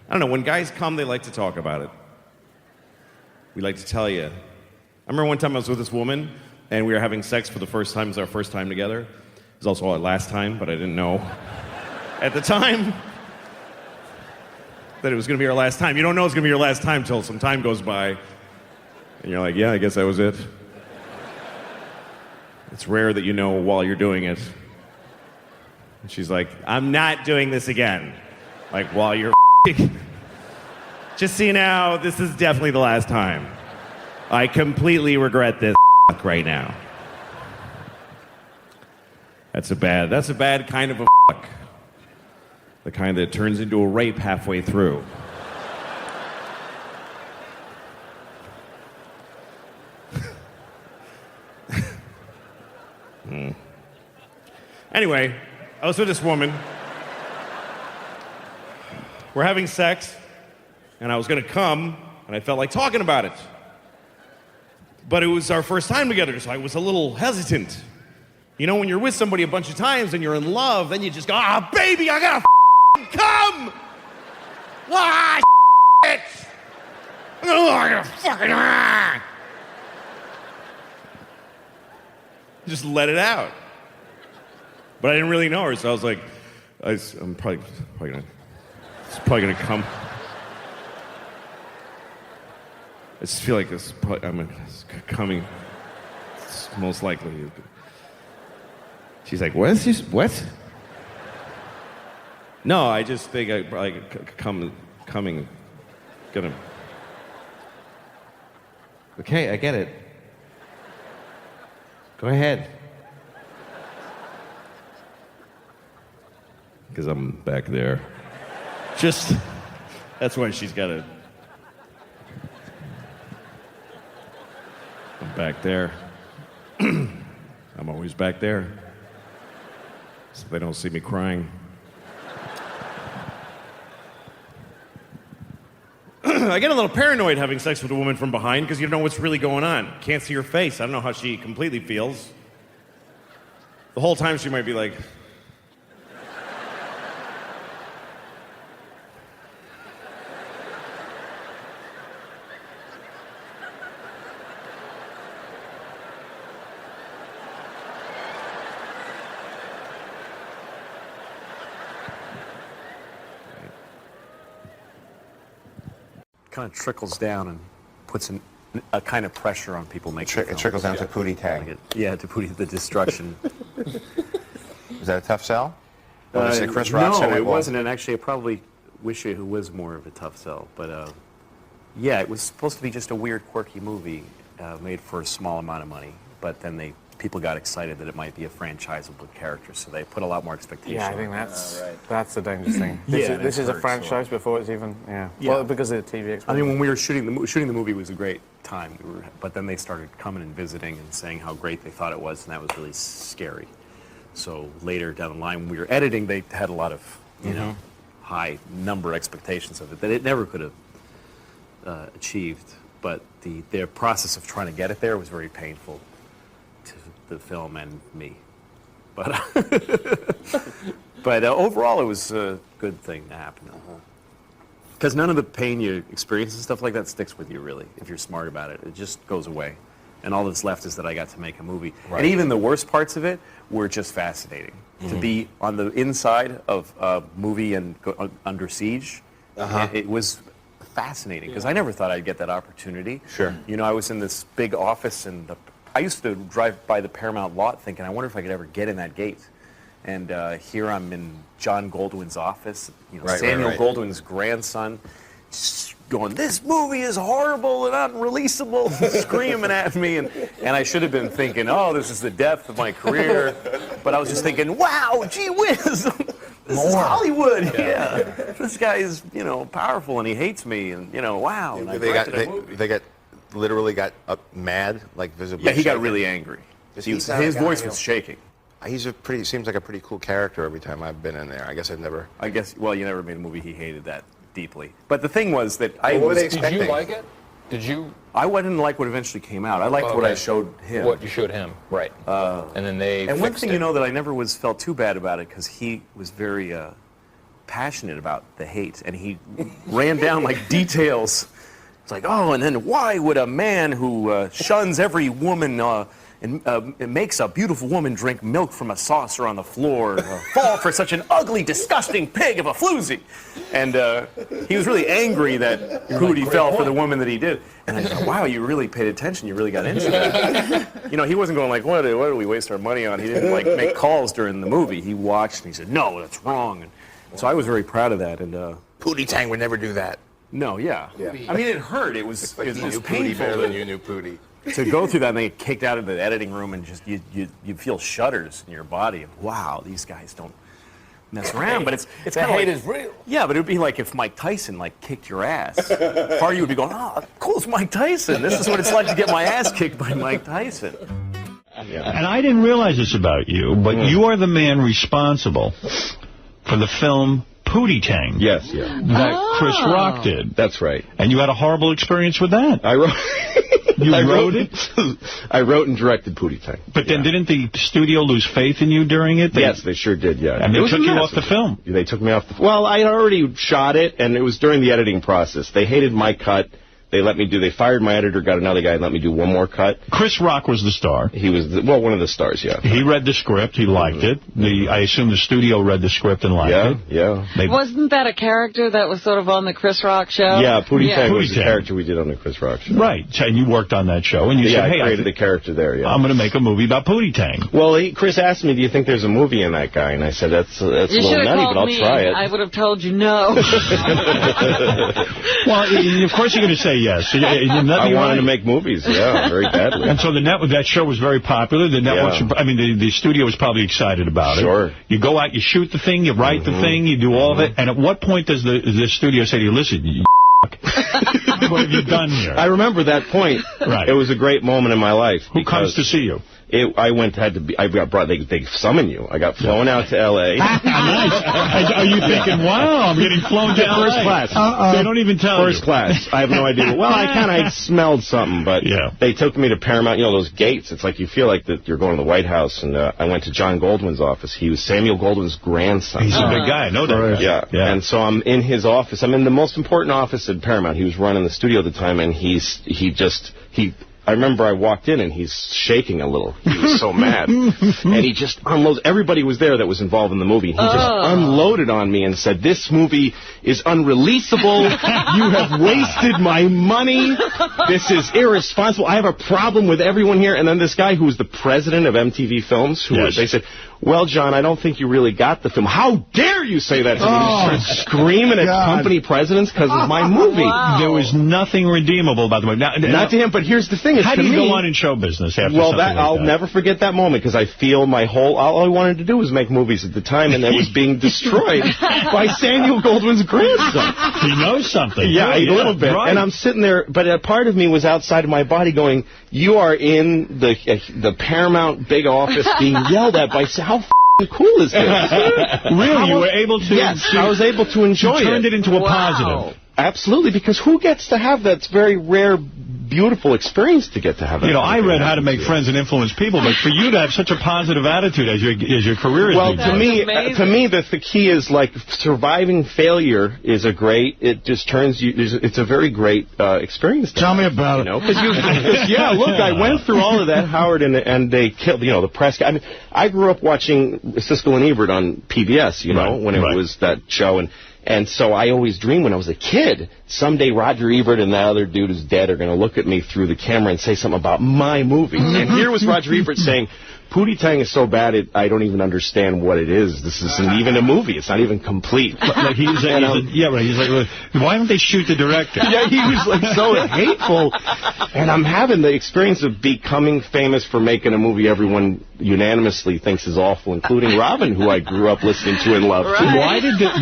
I don't know, when guys come, they like to talk about it. We like to tell you. I remember one time I was with this woman, and we were having sex for the first time. It was our first time together. It was also our last time, but I didn't know at the time that it was going to be our last time. You don't know it's going to be your last time until some time goes by, and you're like, yeah, I guess that was it. It's rare that you know while you're doing it. And she's like, I'm not doing this again. Like, while you're just so you know, this is definitely the last time. I completely regret this right now. That's a bad kind of a fuck. The kind that turns into a rape halfway through. Anyway, I was with this woman. We're having sex, and I was gonna come, and I felt like talking about it. But it was our first time together, so I was a little hesitant. You know, when you're with somebody a bunch of times and you're in love, then you just go, ah, baby, I gotta come! Ah, shit! Oh, I gotta fucking... Just let it out. But I didn't really know her, so I was like, I'm probably gonna... It's probably gonna come. I just feel like it's coming. It's most likely. She's like, what? What? No, I just think I probably coming. Gonna. Okay, I get it. Go ahead. Because I'm back there. That's why she's got to. I'm back there. I'm always back there. So they don't see me crying. I get a little paranoid having sex with a woman from behind because you don't know what's really going on. Can't see her face. I don't know how she completely feels. The whole time she might be like... kind of trickles down and puts a kind of pressure on people making It trickles down to Pooty Tang. Yeah, to Pooty the Destruction. Is that a tough sell? Chris Rock's no, in it? It wasn't, and actually I probably wish it was more of a tough sell. But yeah, it was supposed to be just a weird, quirky movie made for a small amount of money. But then people got excited that it might be a franchisable character, so they put a lot more expectation. Yeah, I think that's the dangerous thing. This is a franchise before it's even Well, because of the TV experience. I mean, when we were shooting the movie was a great time. But then they started coming and visiting and saying how great they thought it was, and that was really scary. So later down the line, when we were editing, they had a lot of high number expectations of it that it never could have achieved. But their process of trying to get it there was very painful to the film and me. But overall, it was a good thing to happen. Because none of the pain you experience and stuff like that sticks with you, really, if you're smart about it. It just goes away. And all that's left is that I got to make a movie. Right. And even the worst parts of it were just fascinating. To be on the inside of a movie and under siege, it was fascinating. Because I never thought I'd get that opportunity. Sure. You know, I was in this big office, and I used to drive by the Paramount lot thinking, I wonder if I could ever get in that gate. And here I'm in John Goldwyn's office, Samuel Goldwyn's grandson, going, this movie is horrible and unreleasable, screaming at me. And I should have been thinking, oh, this is the death of my career. But I was just thinking, wow, gee whiz, this is Hollywood. Yeah. This guy is, powerful and he hates me. And, wow. And they literally got up mad, like visibly. Yeah, he got really angry. His voice was shaking. Seems like a pretty cool character every time I've been in there. Well, you never made a movie he hated that deeply. But the thing was that what were they expecting? Did you like it? Did you? I didn't like what eventually came out. I liked what I showed him. What you showed him, right. And then they And one thing, that I never felt too bad about it, because he was very passionate about the hate, and he ran down like details. It's like, oh, and then why would a man who shuns every woman and makes a beautiful woman drink milk from a saucer on the floor fall for such an ugly, disgusting pig of a floozy? And he was really angry that Pooty fell for the woman that he did. And I thought, wow, you really paid attention. You really got into it. You know, he wasn't going like, what do we waste our money on? He didn't like make calls during the movie. He watched and he said, no, that's wrong. And so I was very proud of that. And Pooty Tang would never do that. no, yeah. I mean, it hurt. It was painful better than you knew Pooty. to go through that and then get kicked out of the editing room and just you feel shudders in your body. And, wow, these guys don't mess around. But it's kind of hate like, is real. Yeah, but it would be like if Mike Tyson like kicked your ass. Part of you would be going, oh, cool, it's Mike Tyson. This is what it's like to get my ass kicked by Mike Tyson. And I didn't realize this about you, but you are the man responsible for the film Pooty Tang. Yes, yeah. That Chris Rock did. That's right. And you had a horrible experience with that. I wrote... You wrote it? I wrote and directed Pooty Tang. But then didn't the studio lose faith in you during it? Yes, they sure did, yeah. And they took you off the film. They took me off the... Well, I had already shot it, and it was during the editing process. They hated my cut. They fired my editor, got another guy, and let me do one more cut. Chris Rock was the star. He was, one of the stars, yeah. He read the script. He liked it. I assume the studio read the script and liked it. Yeah. Wasn't that a character that was sort of on the Chris Rock show? Yeah, Pooty Tang was the character we did on the Chris Rock show. Right. And you worked on that show, and you said, hey, I created the character there, yeah. I'm going to make a movie about Pooty Tang. Well, Chris asked me, do you think there's a movie in that guy? And I said, that's a little nutty, but I'll try it. I would have told you no. Well, of course you're going to say yes. I wanted to make movies, yeah, very badly. And so that show was very popular. The networks, the studio was probably excited about it. Sure. You go out, you shoot the thing, you write the thing, you do all of it. And at what point does the studio say to you, listen, you what have you done here? I remember that point. Right. It was a great moment in my life. Who comes to see you? They summon you. I got flown out to L.A. Nice. Are you thinking, wow, I'm getting flown to L.A.? First class. They don't even tell you. First class. I have no idea. Well, I smelled something, but they took me to Paramount. You know, those gates. It's like you feel like that you're going to the White House. And I went to John Goldwyn's office. He was Samuel Goldwyn's grandson. He's a big guy. I know that. Yeah. And so I'm in his office. I'm in the most important office at Paramount. He was running the studio at the time, and I remember I walked in and he's shaking a little. He was so mad. And he just unloads. Everybody was there that was involved in the movie. He just unloaded on me and said, this movie is unreleasable. You have wasted my money. This is irresponsible. I have a problem with everyone here. And then this guy who was the president of MTV Films, they said, well, John, I don't think you really got the film. How dare you say that to me? He started screaming at company presidents because of my movie. Wow. There was nothing redeemable about the movie. Not to him, but here's the thing. How do you go on in show business after well, something like that? I'll never forget that moment because I feel all I wanted to do was make movies at the time, and that was being destroyed by Samuel Goldwyn's grandson. He knows something. Yeah, a little bit. Right. And I'm sitting there, but a part of me was outside of my body going, you are in the Paramount big office being yelled at by how cool is this? Really? You were able to... Yes, I was able to enjoy it. You turned it into a positive. Absolutely, because who gets to have that very rare, beautiful experience to get to have that? You know, I read How to Make Friends and Influence People, but for you to have such a positive attitude as your career is... Well, to me, the key is, like, surviving failure is it just turns you... It's a very great experience. Tell me about it. Yeah, look, I went through all of that, Howard, and they killed, the press... I mean, I grew up watching Siskel and Ebert on PBS, when it was that show, and so I always dreamed when I was a kid, someday Roger Ebert and that other dude who's dead are going to look at me through the camera and say something about my movie. And here was Roger Ebert saying, Pooty Tang is so bad, I don't even understand what it is. This isn't even a movie. It's not even complete. He's like, why don't they shoot the director? Yeah, he was like so hateful. And I'm having the experience of becoming famous for making a movie everyone unanimously thinks is awful, including Robin, who I grew up listening to and loved. Right.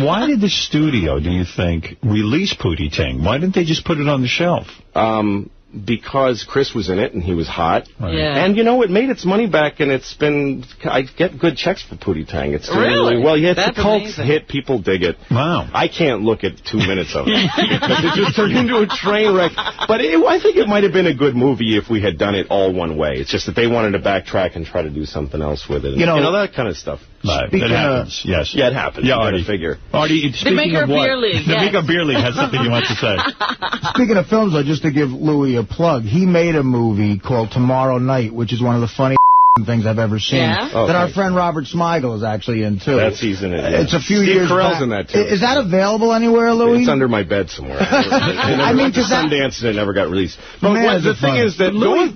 Why did the studio, do you think, release Pooty Tang? Why didn't they just put it on the shelf? Because Chris was in it and he was hot. Right. Yeah. And, it made its money back, and I get good checks for Pooty Tang. It's doing really well. Yeah, it's a cult hit. People dig it. Wow. I can't look at 2 minutes of it because it just turned into a train wreck. But I think it might have been a good movie if we had done it all one way. It's just that they wanted to backtrack and try to do something else with it. And, that kind of stuff. That happens, yes. Yeah, it happens. Yeah, you Artie. gotta figure. Artie, speaking of what? Beer League, The Maker Beer League has something you want to say. Speaking of films, just to give Louis a plug, he made a movie called Tomorrow Night, which is one of the funniest things I've ever seen. Yeah? That our friend Robert Smigel is actually in, too. That season, It's a few Steve years Carell's back. in that, too. Is that available anywhere, Louis? It's under my bed somewhere. I mean, to Sundance and it never got released. But Man, the thing is that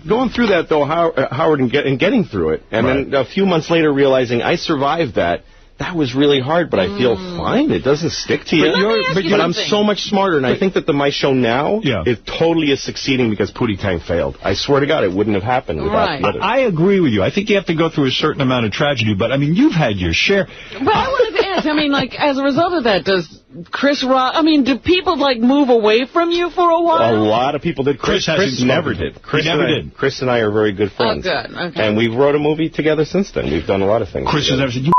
going through that, though, Howard, and getting through it, and then a few months later realizing I survived that was really hard, but I feel fine. It doesn't stick to you. But I'm so much smarter, and I think that my show now it totally is succeeding because Pooty Tang failed. I swear to God, it wouldn't have happened without it. I agree with you. I think you have to go through a certain amount of tragedy, but, I mean, you've had your share. But I wanted to ask, I mean, like, as a result of that, does Chris Rock, I mean, do people, like, move away from you for a while? A lot of people did. Chris never did. Chris and I are very good friends. Oh, good. Okay. And we've wrote a movie together since then. We've done a lot of things Chris has together. never said, you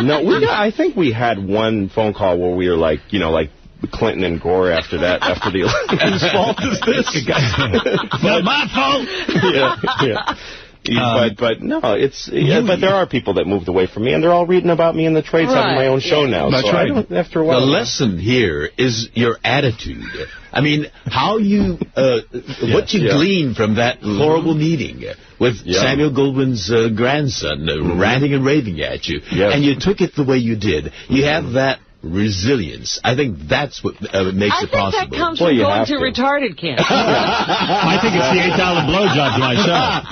No, I think we had one phone call where we were like, like Clinton and Gore after the election. Whose fault is this? Not my fault. But no, but there are people that moved away from me, and they're all reading about me in the trades, having my own show now. That's so right. After a while, the lesson here is your attitude. I mean, how you, what you glean from that horrible meeting with Samuel Goldwyn's grandson ranting and raving at you, and you took it the way you did. You have that resilience. I think that's what makes it possible. I think that comes from going to retarded camp. I think it's the $8 blowjob to myself.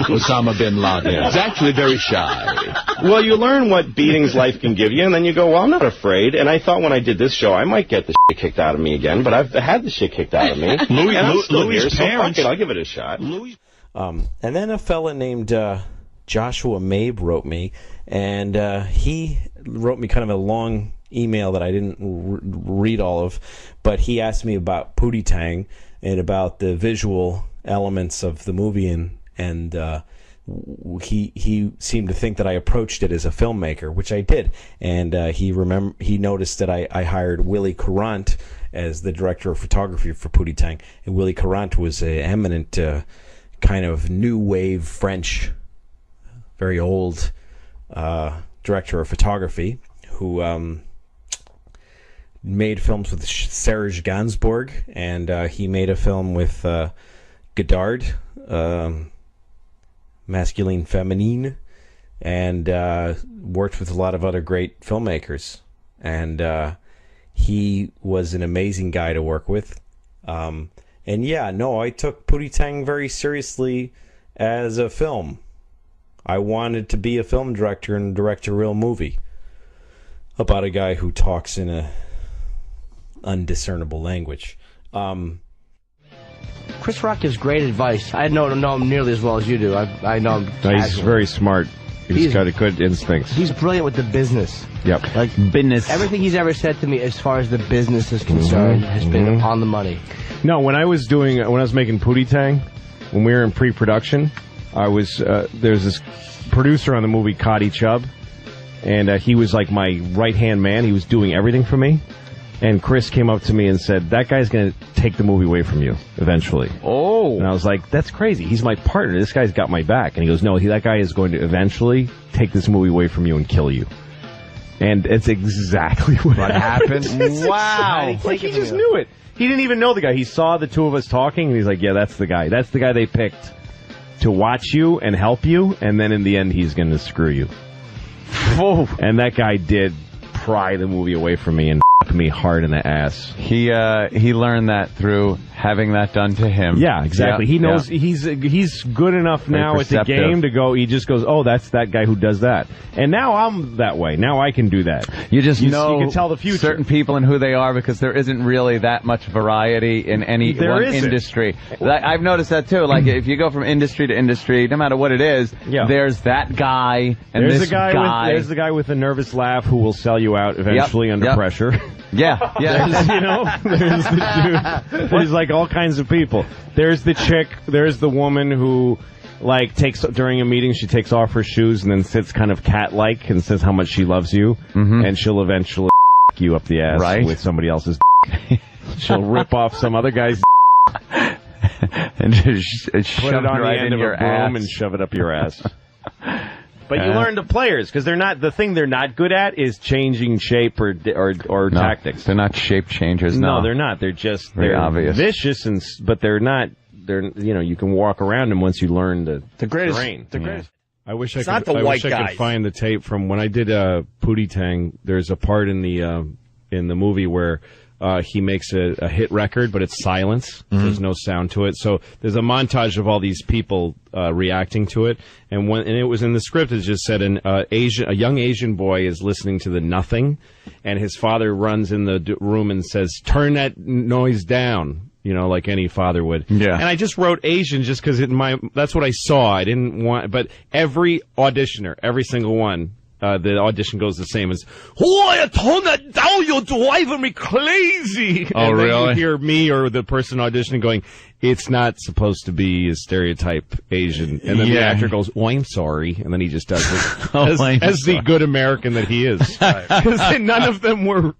Osama bin Laden. It's actually very shy. Well, you learn what beatings life can give you, and then you go, well, I'm not afraid. And I thought when I did this show, I might get the shit kicked out of me again, but I've had the shit kicked out of me. Louis' parents. I'll give it a shot. And then a fella named Joshua Mabe wrote me, and he wrote me kind of a long email that I didn't read all of, but he asked me about Pooty Tang and about the visual elements of the movie, and he seemed to think that I approached it as a filmmaker, which I did, and he noticed that I hired Willie Courant as the director of photography for Pooty Tang, and Willie Courant was an eminent kind of new wave French, very old director of photography who made films with Serge Gainsbourg, and he made a film with Godard, Masculine Feminine, and worked with a lot of other great filmmakers. And he was an amazing guy to work with. And I took Pooty Tang very seriously as a film. I wanted to be a film director and direct a real movie about a guy who talks in a undiscernible language. Chris Rock gives great advice. I don't know him nearly as well as you do. I know him. No, he's very smart. He's got a good instincts. He's brilliant with the business. Yep. Like business. Everything he's ever said to me as far as the business is concerned has been on the money. No, when I was making Pooty Tang, when we were in pre-production, there's this producer on the movie, Cotty Chubb, and he was like my right-hand man. He was doing everything for me. And Chris came up to me and said, that guy's going to take the movie away from you eventually. Oh. And I was like, that's crazy. He's my partner. This guy's got my back. And he goes, no, that guy is going to eventually take this movie away from you and kill you. And it's exactly what happened. Wow. Like, he just knew it. He didn't even know the guy. He saw the two of us talking, and he's like, yeah, that's the guy. That's the guy they picked to watch you and help you, and then in the end, he's going to screw you. And that guy did pry the movie away from me and f*** me hard in the ass. He learned that through having that done to him. Yeah, exactly. He knows he's good enough now at the game to go. He just goes, oh, that's that guy who does that. And now I'm that way. Now I can do that. You just know you can tell the future. Certain people and who they are because there isn't really that much variety in any one industry. I've noticed that too. Like if you go from industry to industry, no matter what it is, there's that guy and there's this guy. There's the guy with a nervous laugh who will sell you out eventually under pressure. Yeah. There's the dude. There's like all kinds of people. There's the chick. There's the woman who, like, takes during a meeting, she takes off her shoes and then sits kind of cat-like and says how much she loves you, and she'll eventually you up the ass with somebody else's. She'll rip off some other guy's and just put shove it on right the end in of your a broom ass and shove it up your ass. But you learn the players because they're not the thing they're not good at is changing shape or tactics. They're not shape changers. No, they're not. They're just they're obvious. vicious but they're not. They're you can walk around them once you learn the greatest. terrain. The greatest. I wish It's I not could. the I white wish I guys. could find the tape from when I did Pooty Tang. There's a part in the movie where he makes a hit record, but it's silence. There's no sound to it. So there's a montage of all these people reacting to it, and it was in the script. It just said a young Asian boy is listening to the nothing, and his father runs in the room and says, "Turn that noise down." Like any father would. Yeah. And I just wrote Asian just because that's what I saw. I didn't want, but every auditioner, every single one, the audition goes the same as, "Oh, tone that down, you're driving me crazy." Oh, and then really? you hear me or the person auditioning going, "It's not supposed to be a stereotype Asian." And then the actor goes, "Oh, I'm sorry." And then he just does it as the good American that he is. Because none of them were...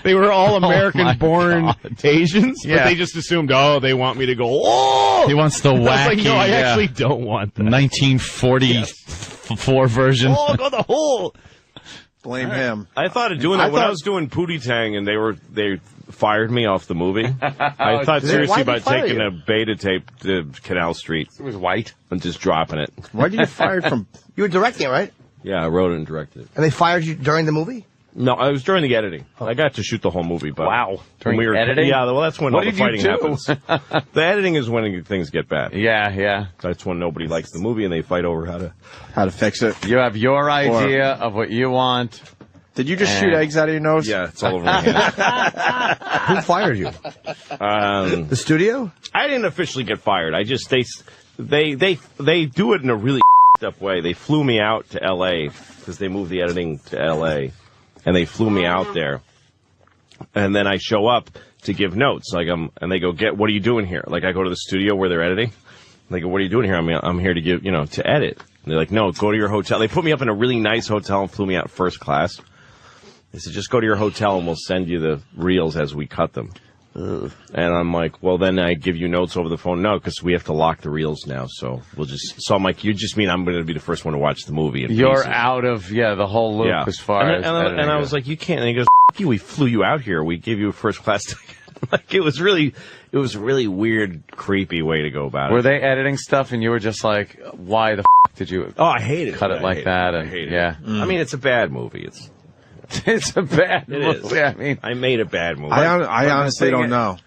they were all American-born Asians, but they just assumed, they want me to go, "Oh!" He wants the I was like, wacky. no, I actually don't want that. 1944 version. Oh, go the hole! Blame him. I thought of doing that when I was doing Pooty Tang, and they fired me off the movie. I thought seriously about taking a beta tape to Canal Street. It was white. And just dropping it. Why did you get fired from? You were directing it, right? Yeah, I wrote it and directed it. And they fired you during the movie? No, I was during the editing. I got to shoot the whole movie, but During editing? Yeah, well, that's when What all the did you fighting do? happens. The editing is when things get bad. Yeah. That's when nobody likes the movie and they fight over how to fix it. You have your idea of what you want. Did you just shoot eggs out of your nose? Yeah, it's all over my hand. Who fired you? The studio? I didn't officially get fired. I just they do it in a really up way. They flew me out to L.A. because they moved the editing to L.A. and they flew me out there. And then I show up to give notes, and they go, "What are you doing here?" Like I go to the studio where they're editing. They go, "What are you doing here?" I'm here to give, to edit. And they're like, "No, go to your hotel." They put me up in a really nice hotel and flew me out first class. They said, "Just go to your hotel and we'll send you the reels as we cut them." And I'm like, "Well, then I give you notes over the phone." "No, because we have to lock the reels now, so we'll just..." So I'm like, "You just mean I'm going to be the first one to watch the movie?" You're out of the whole loop as far as. And I was like, "You can't." And he goes, "F you, we flew you out here. We gave you a first class ticket." Like it was really weird, creepy way to go about it. Were they editing stuff and you were just like, "Why the did you?" Oh, I hate it. Cut it like that, and I hate it. yeah. I mean, it's a bad movie. It's a bad It movie. is. I mean, I made a bad movie. I honestly don't know.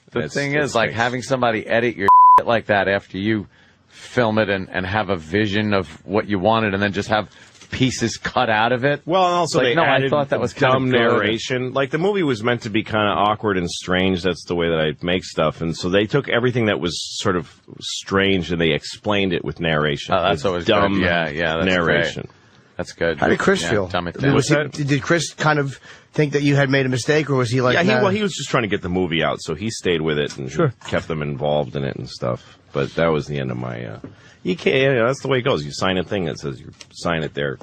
The thing is, like, having somebody edit your like that after you film it and have a vision of what you wanted and then just have pieces cut out of it. Well, and also they added I thought that was dumb kind of narration. Like, the movie was meant to be kind of awkward and strange. That's the way that I make stuff. And so they took everything that was sort of strange and they explained it with narration. Oh, that's always dumb good. Yeah, that's narration. Great. That's good. How did Chris feel? Dumb it down. Did Chris kind of think that you had made a mistake, or was he like... Yeah, he was just trying to get the movie out, so he stayed with it and kept them involved in it and stuff. But that was the end of my... you can't... that's the way it goes. You sign a thing that says you sign it there.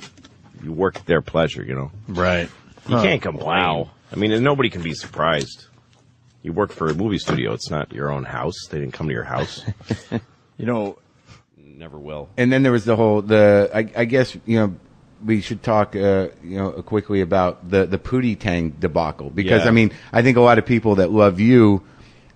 You work at their pleasure, Right. You can't complain. Wow. I mean, nobody can be surprised. You work for a movie studio. It's not your own house. They didn't come to your house. Never will. And then there was I guess, we should talk, quickly about the Pooty Tang debacle. Because, I mean, I think a lot of people that love you,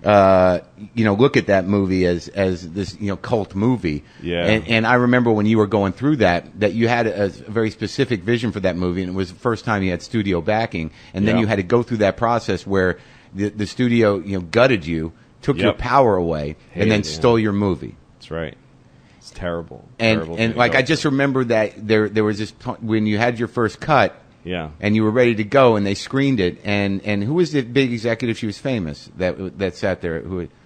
look at that movie as this, cult movie. Yeah. And I remember when you were going through that you had a very specific vision for that movie, and it was the first time you had studio backing. And then you had to go through that process where the studio, gutted you, took your power away, and then stole your movie. That's right. It's terrible. And like, I just remember that there was this when you had your first cut. Yeah. And you were ready to go, and they screened it. And who was the big executive? She was famous that sat there.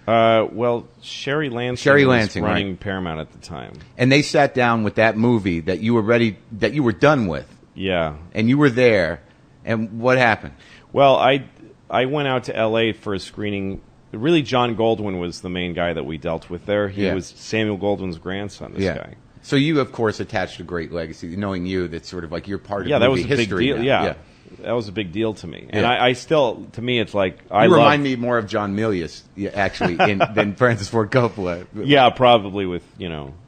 Well, Sherry Lansing was running Paramount at the time. And they sat down with that movie that you were ready, that you were done with. Yeah. And you were there. And what happened? Well, I went out to L.A. for a screening. Really, John Goldwyn was the main guy that we dealt with there. He was Samuel Goldwyn's grandson, this guy. So you, of course, attached a great legacy, knowing you, that's sort of like you're part of that was movie a big history deal. now. Yeah, that was a big deal to me. And I still, to me, it's like... You remind me more of John Milius, actually, than Francis Ford Coppola. Yeah, probably with,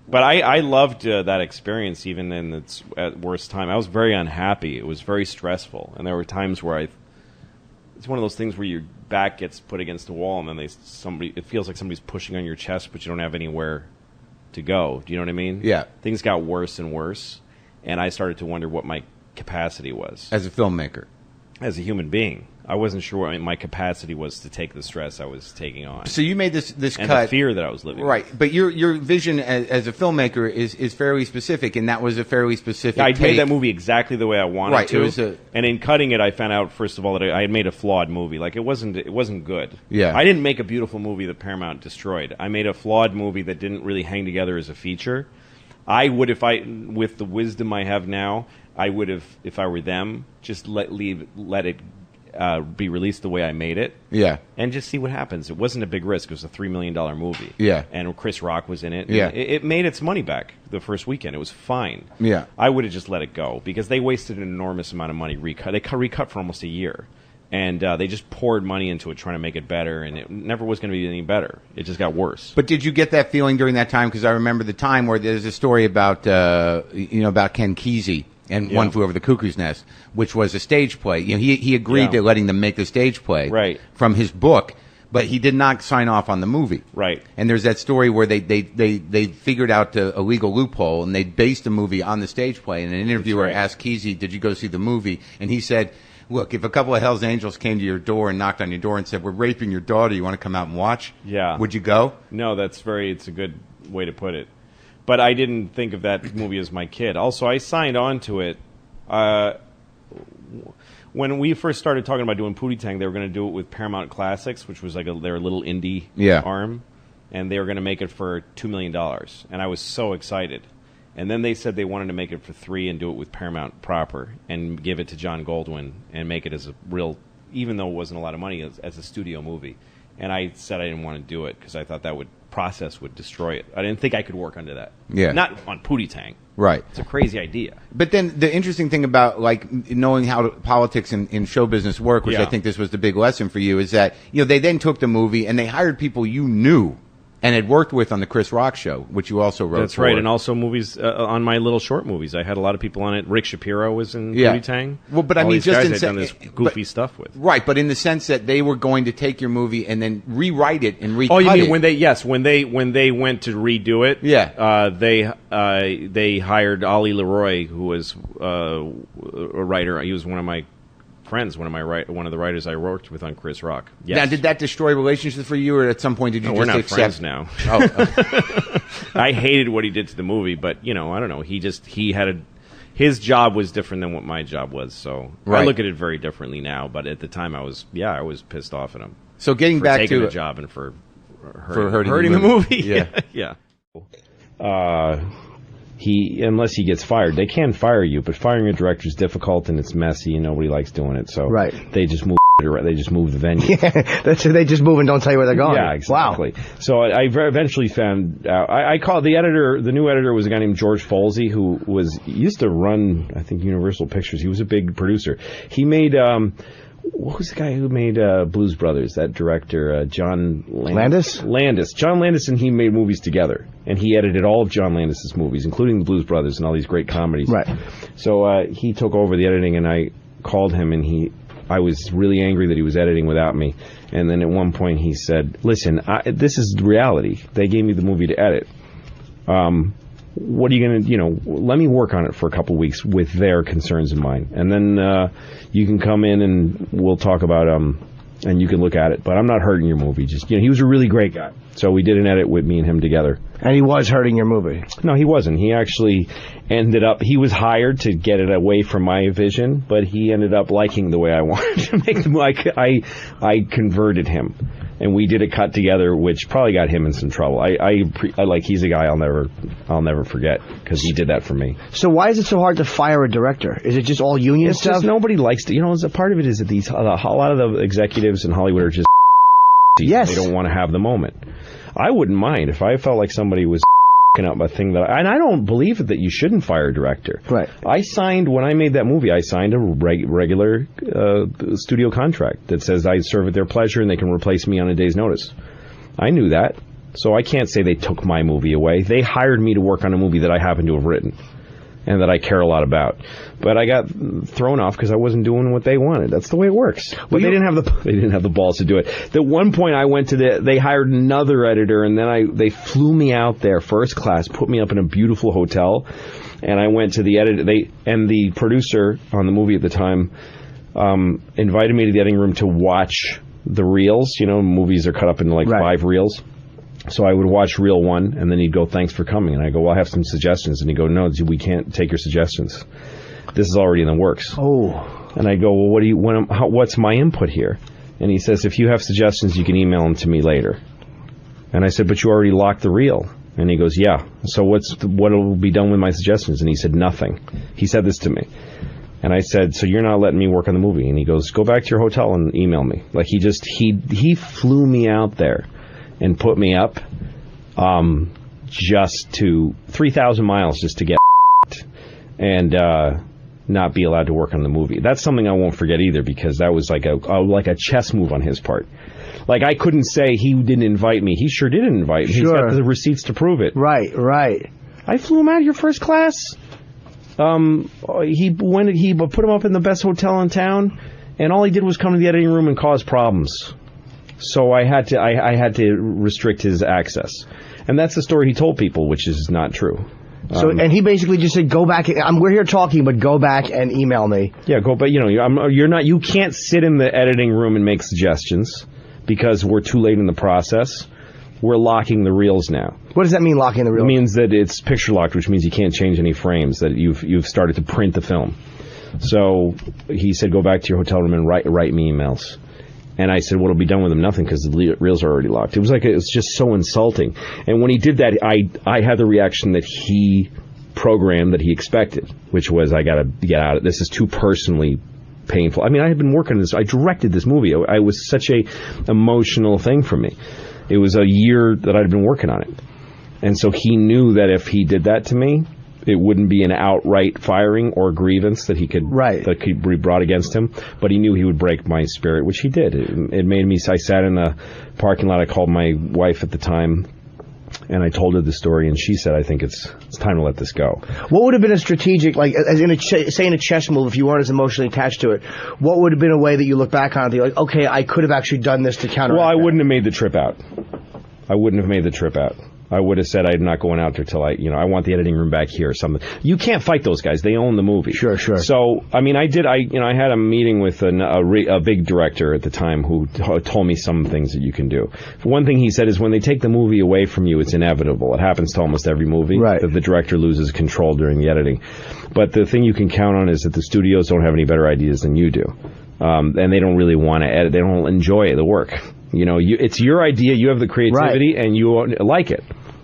But I loved that experience, even in its at worst time. I was very unhappy. It was very stressful, and there were times where it's one of those things where your back gets put against the wall, and then it feels like somebody's pushing on your chest, but you don't have anywhere to go. Do you know what I mean? Yeah. Things got worse and worse, and I started to wonder what my capacity was as a filmmaker, as a human being. I wasn't sure what my capacity was to take the stress I was taking on. So you made this and cut, the fear that I was living right? with. But your vision as a filmmaker is fairly specific, and that was a fairly specific. I made that movie exactly the way I wanted to. It was and in cutting it, I found out first of all that I had made a flawed movie. Like it wasn't good. Yeah. I didn't make a beautiful movie that Paramount destroyed. I made a flawed movie that didn't really hang together as a feature. I would, with the wisdom I have now, I would have, if I were them, just let it be released the way I made it. Yeah. And just see what happens. It wasn't a big risk. It was a $3 million movie. Yeah. And Chris Rock was in it. Yeah. It made its money back the first weekend. It was fine. Yeah. I would have just let it go because they wasted an enormous amount of money recut. They recut for almost a year. And they just poured money into it trying to make it better, and it never was going to be any better. It just got worse. But did you get that feeling during that time? Because I remember the time where there's a story about about Ken Kesey and One Flew Over the Cuckoo's Nest, which was a stage play. You know, he agreed to letting them make the stage play from his book, but he did not sign off on the movie. Right. And there's that story where they figured out a legal loophole, and they based the movie on the stage play. And an interviewer asked Kesey, "Did you go see the movie?" And he said, "Look, if a couple of Hell's Angels came to your door and knocked on your door and said, 'We're raping your daughter, you want to come out and watch?' Yeah. Would you go?" No, it's a good way to put it. But I didn't think of that movie as my kid. Also, I signed on to it. When we first started talking about doing Pooty Tang, they were going to do it with Paramount Classics, which was like their little indie arm. And they were going to make it for $2 million. And I was so excited. And then they said they wanted to make it for $3 million and do it with Paramount proper and give it to John Goldwyn and make it as a real, even though it wasn't a lot of money, as a studio movie. And I said I didn't want to do it because I thought that process would destroy it. I didn't think I could work under that. Yeah. Not on Pooty Tang. Right. It's a crazy idea. But then the interesting thing about knowing how politics in show business work, which I think this was the big lesson for you, is that they then took the movie and they hired people you knew and had worked with on the Chris Rock show, which you also wrote. That's right, and also movies on my little short movies. I had a lot of people on it. Rick Shapiro was in Pooty Tang. Well, but I all mean, these just guys in I'd done this goofy stuff with. Right, but in the sense that they were going to take your movie and then rewrite it and recut it. Oh, you mean when they went to redo it? Yeah. They hired Ollie Leroy, who was a writer. He was one of my friends, one of the writers I worked with on Chris Rock. Yes. Now, did that destroy relationships for you, or at some point did you just we're not accept? Friends now. Oh, I hated what he did to the movie, but I don't know. His job was different than what my job was, so I look at it very differently now. But at the time, I was pissed off at him. So getting for back taking to the job and for hurting the movie. Yeah. Unless he gets fired, they can fire you, but firing a director is difficult and it's messy and nobody likes doing it. So they just move. They just move the venue. Yeah, they just move and don't tell you where they're going. Yeah, exactly. Wow. So I eventually found out. I called the editor. The new editor was a guy named George Folsey, who used to run, I think, Universal Pictures. He was a big producer. He made. What was the guy who made Blues Brothers? That director, John Landis? Landis. John Landis and he made movies together. And he edited all of John Landis's movies, including the Blues Brothers and all these great comedies. Right. So he took over the editing, and I called him, and I was really angry that he was editing without me. And then at one point he said, "Listen, this is reality. They gave me the movie to edit. What are you going to, let me work on it for a couple weeks with their concerns in mind. And then you can come in and we'll talk about and you can look at it. But I'm not hurting your movie. Just, he was a really great guy. So we did an edit with me and him together. And he was hurting your movie. No, he wasn't. He actually he was hired to get it away from my vision, but he ended up liking the way I wanted to make the movie. I converted him. And we did a cut together, which probably got him in some trouble. He's a guy I'll never forget because he did that for me. So why is it so hard to fire a director? Is it just all union stuff? Just nobody likes to. A part of it is that a lot of the executives in Hollywood are just. Yes. They don't want to have the moment. I wouldn't mind if I felt like somebody was up a thing and I don't believe that you shouldn't fire a director. Right. When I made that movie, I signed a regular studio contract that says I serve at their pleasure and they can replace me on a day's notice. I knew that. So I can't say they took my movie away. They hired me to work on a movie that I happen to have written and that I care a lot about. But I got thrown off because I wasn't doing what they wanted. That's the way it works. But they didn't have the balls to do it. At one point I went to they hired another editor, and then they flew me out there first class, put me up in a beautiful hotel, and I went to the editor. And the producer on the movie at the time invited me to the editing room to watch the reels. You know, movies are cut up into like 5 reels. So I would watch reel 1, and then he'd go, "Thanks for coming." And I go, "Well, I have some suggestions." And he'd go, "No, we can't take your suggestions. This is already in the works." Oh. And I go, "Well, what's my input here?" And he says, "If you have suggestions, you can email them to me later." And I said, "But you already locked the reel." And he goes, "Yeah. So what will be done with my suggestions?" And he said, "Nothing." He said this to me. And I said, "So you're not letting me work on the movie?" And he goes, "Go back to your hotel and email me." Like he flew me out there and put me up just to 3,000 miles just to get and not be allowed to work on the movie. That's something I won't forget either, because that was like a chess move on his part. Like, I couldn't say he didn't invite me. He sure did invite me. He's got the receipts to prove it. Right. I flew him out here first class. He put him up in the best hotel in town, and all he did was come to the editing room and cause problems. So I had to restrict his access, and that's the story he told people, which is not true. So and he basically just said, "Go back. We're here talking, but go back and email me." Yeah, go. But you can't sit in the editing room and make suggestions because we're too late in the process. We're locking the reels now. What does that mean, locking the reels? It means that it's picture locked, which means you can't change any frames. That you've started to print the film. So he said, "Go back to your hotel room and write me emails." And I said, "What'll be done with them?" "Nothing, because the reels are already locked." It was just so insulting. And when he did that, I had the reaction that he programmed, that he expected, which was, "I gotta get out of this. Is too personally painful." I mean, I had been working on this. I directed this movie. It was such a emotional thing for me. It was a year that I'd been working on it. And so he knew that if he did that to me, it wouldn't be an outright firing or grievance that that could be brought against him, but he knew he would break my spirit, which he did. It made me. I sat in the parking lot. I called my wife at the time, and I told her the story, and she said, "I think it's time to let this go." What would have been a strategic, like, as in say in a chess move, if you weren't as emotionally attached to it, what would have been a way that you look back on it and be like, "Okay, I could have actually done this to counter"? Well, I wouldn't have made the trip out. I would have said, "I'm not going out there till I want the editing room back here," or something. You can't fight those guys. They own the movie. Sure. So, I mean, I had a meeting with a big director at the time who told me some things that you can do. One thing he said is, when they take the movie away from you, it's inevitable. It happens to almost every movie. Right. That the director loses control during the editing. But the thing you can count on is that the studios don't have any better ideas than you do. And they don't really want to edit. They don't enjoy the work. It's your idea. You have the creativity, and you like it.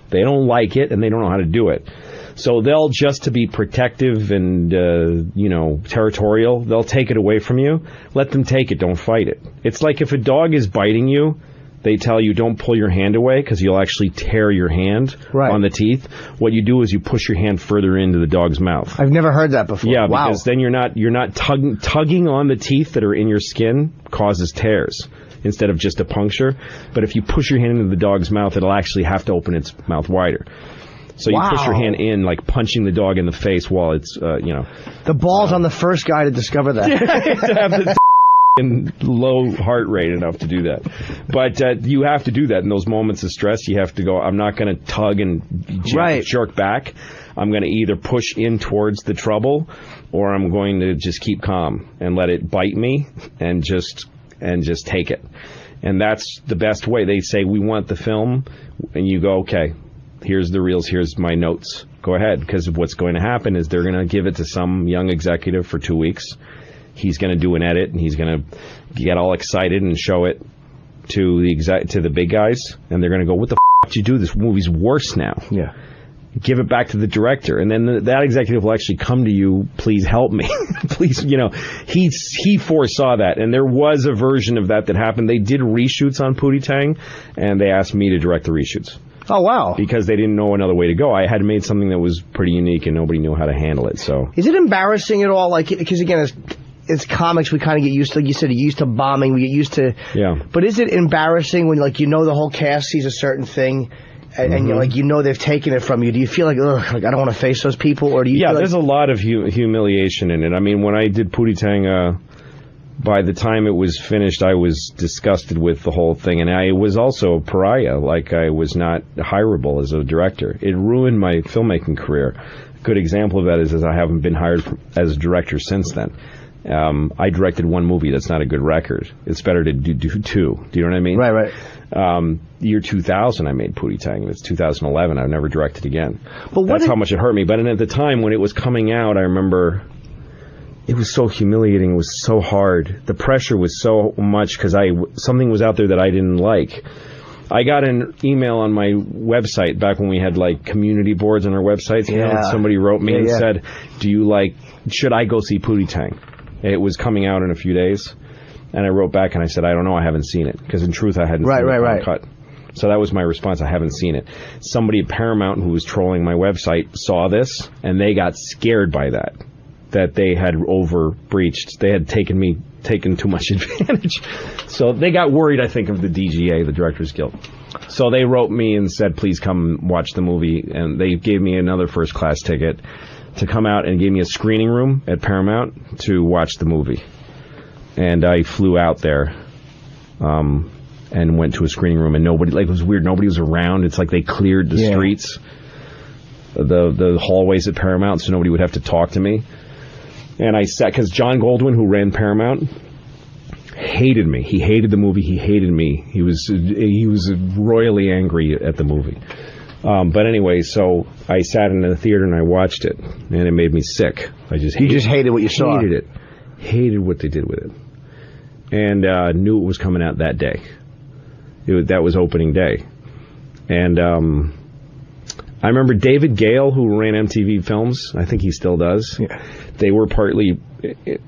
They don't like it, and they don't know how to do it. So they'll, just to be protective and territorial, they'll take it away from you. Let them take it. Don't fight it. It's like if a dog is biting you, they tell you, "Don't pull your hand away, because you'll actually tear your hand on the teeth." What you do is you push your hand further into the dog's mouth. I've never heard that before. Yeah, wow. Because then you're not tugging on the teeth that are in your skin causes tears instead of just a puncture. But if you push your hand into the dog's mouth, it'll actually have to open its mouth wider. So you push your hand in, like punching the dog in the face while it's, The ball's on the first guy to discover that. To have the low heart rate enough to do that. But you have to do that in those moments of stress. You have to go, "I'm not going to tug and jerk back. I'm going to either push in towards the trouble, or I'm going to just keep calm and let it bite me and just take it." And that's the best way. They say, "We want the film," and you go, "Okay, here's the reels, here's my notes. Go ahead." Because what's going to happen is they're going to give it to some young executive for 2 weeks. He's going to do an edit, and he's going to get all excited and show it to the big guys, and they're going to go, "What the f*** did you do? This movie's worse now." Yeah. Give it back to the director, and then that executive will actually come to you, "Please help me." Please, he foresaw that, and there was a version of that happened. They did reshoots on Pooty Tang, and they asked me to direct the reshoots. Oh, wow. Because they didn't know another way to go. I had made something that was pretty unique, and nobody knew how to handle it. So, is it embarrassing at all? Like, because again, it's comics. We kind of get used to, like you said, used to bombing. We get used to. Yeah. But is it embarrassing when like the whole cast sees a certain thing, and you're like they've taken it from you? Do you feel like ugh, like I don't want to face those people, or do you? Yeah, feel there's a lot of humiliation in it. I mean, when I did Pooty Tang, by the time it was finished, I was disgusted with the whole thing, and I was also a pariah. Like, I was not hireable as a director. It ruined my filmmaking career. A good example of that is I haven't been hired as a director since then. I directed one movie. That's not a good record. It's better to do two. Do you know what I mean? Right. Year 2000, I made Pooty Tang. It's 2011. I've never directed again. But that's how much it hurt me. But at the time when it was coming out, I remember it was so humiliating. It was so hard. The pressure was so much because something was out there that I didn't like. I got an email on my website back when we had like community boards on our websites. Yeah. Somebody wrote me and said, should I go see Pooty Tang? It was coming out in a few days. And I wrote back and I said, I don't know, I haven't seen it. Because in truth, I hadn't seen it. Right. Cut. So that was my response. I haven't seen it. Somebody at Paramount who was trolling my website saw this, and they got scared by that they had overbreached. They had taken too much advantage. So they got worried, I think, of the DGA, the Directors Guild. So they wrote me and said, please come watch the movie. And they gave me another first-class ticket to come out and gave me a screening room at Paramount to watch the movie. And I flew out there and went to a screening room, and nobody, like, it was weird. Nobody was around. It's like they cleared the streets, the hallways at Paramount, so nobody would have to talk to me. And I sat, because John Goldwyn, who ran Paramount, hated me. He hated the movie. He hated me. He was royally angry at the movie. But anyway, so I sat in the theater and I watched it, and it made me sick. You just hated what you saw. Hated it. Hated what they did with it. And knew it was coming out that day. That was opening day. And I remember David Gale, who ran MTV Films, I think he still does. Yeah. They were partly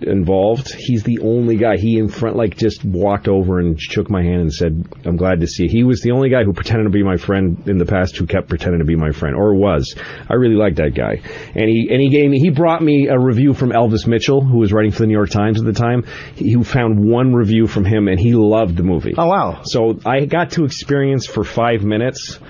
involved. He's the only guy. He in front, like, just walked over and shook my hand and said, I'm glad to see you. He was the only guy who pretended to be my friend in the past who kept pretending to be my friend, or was. I really liked that guy. And he brought me a review from Elvis Mitchell, who was writing for the New York Times at the time. He found one review from him, and he loved the movie. Oh, wow. So I got to experience for 5 minutes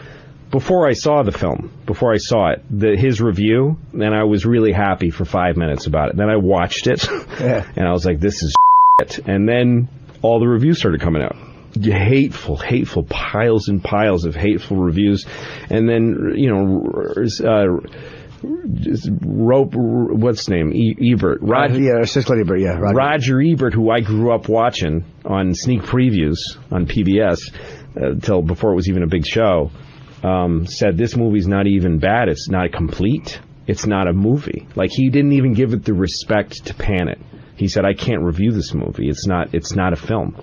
before I saw the film, before I saw it, his review, and I was really happy for 5 minutes about it. Then I watched it, and I was like, this is shit. And then all the reviews started coming out. Hateful, piles and piles of hateful reviews. And then, what's his name? Ebert. Siskel Ebert, yeah. Roger Ebert, who I grew up watching on sneak previews on PBS, till before it was even a big show. Said this movie's not even bad. It's not complete. It's not a movie. Like, he didn't even give it the respect to pan it. He said, I can't review this movie. It's not a film.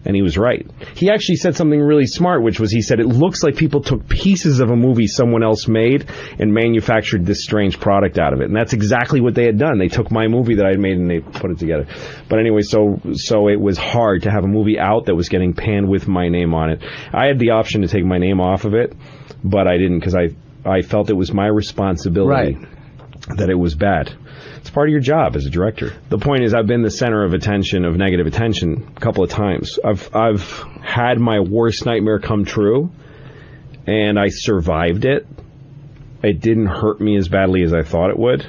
And he was right. He actually said something really smart, which was, he said, it looks like people took pieces of a movie someone else made and manufactured this strange product out of it. And that's exactly what they had done. They took my movie that I had made and they put it together. But anyway, so it was hard to have a movie out that was getting panned with my name on it. I had the option to take my name off of it, but I didn't, because I felt it was my responsibility that it was bad. It's part of your job as a director. The point is, I've been the center of attention, of negative attention, a couple of times. I've had my worst nightmare come true, and I survived it. It didn't hurt me as badly as I thought it would.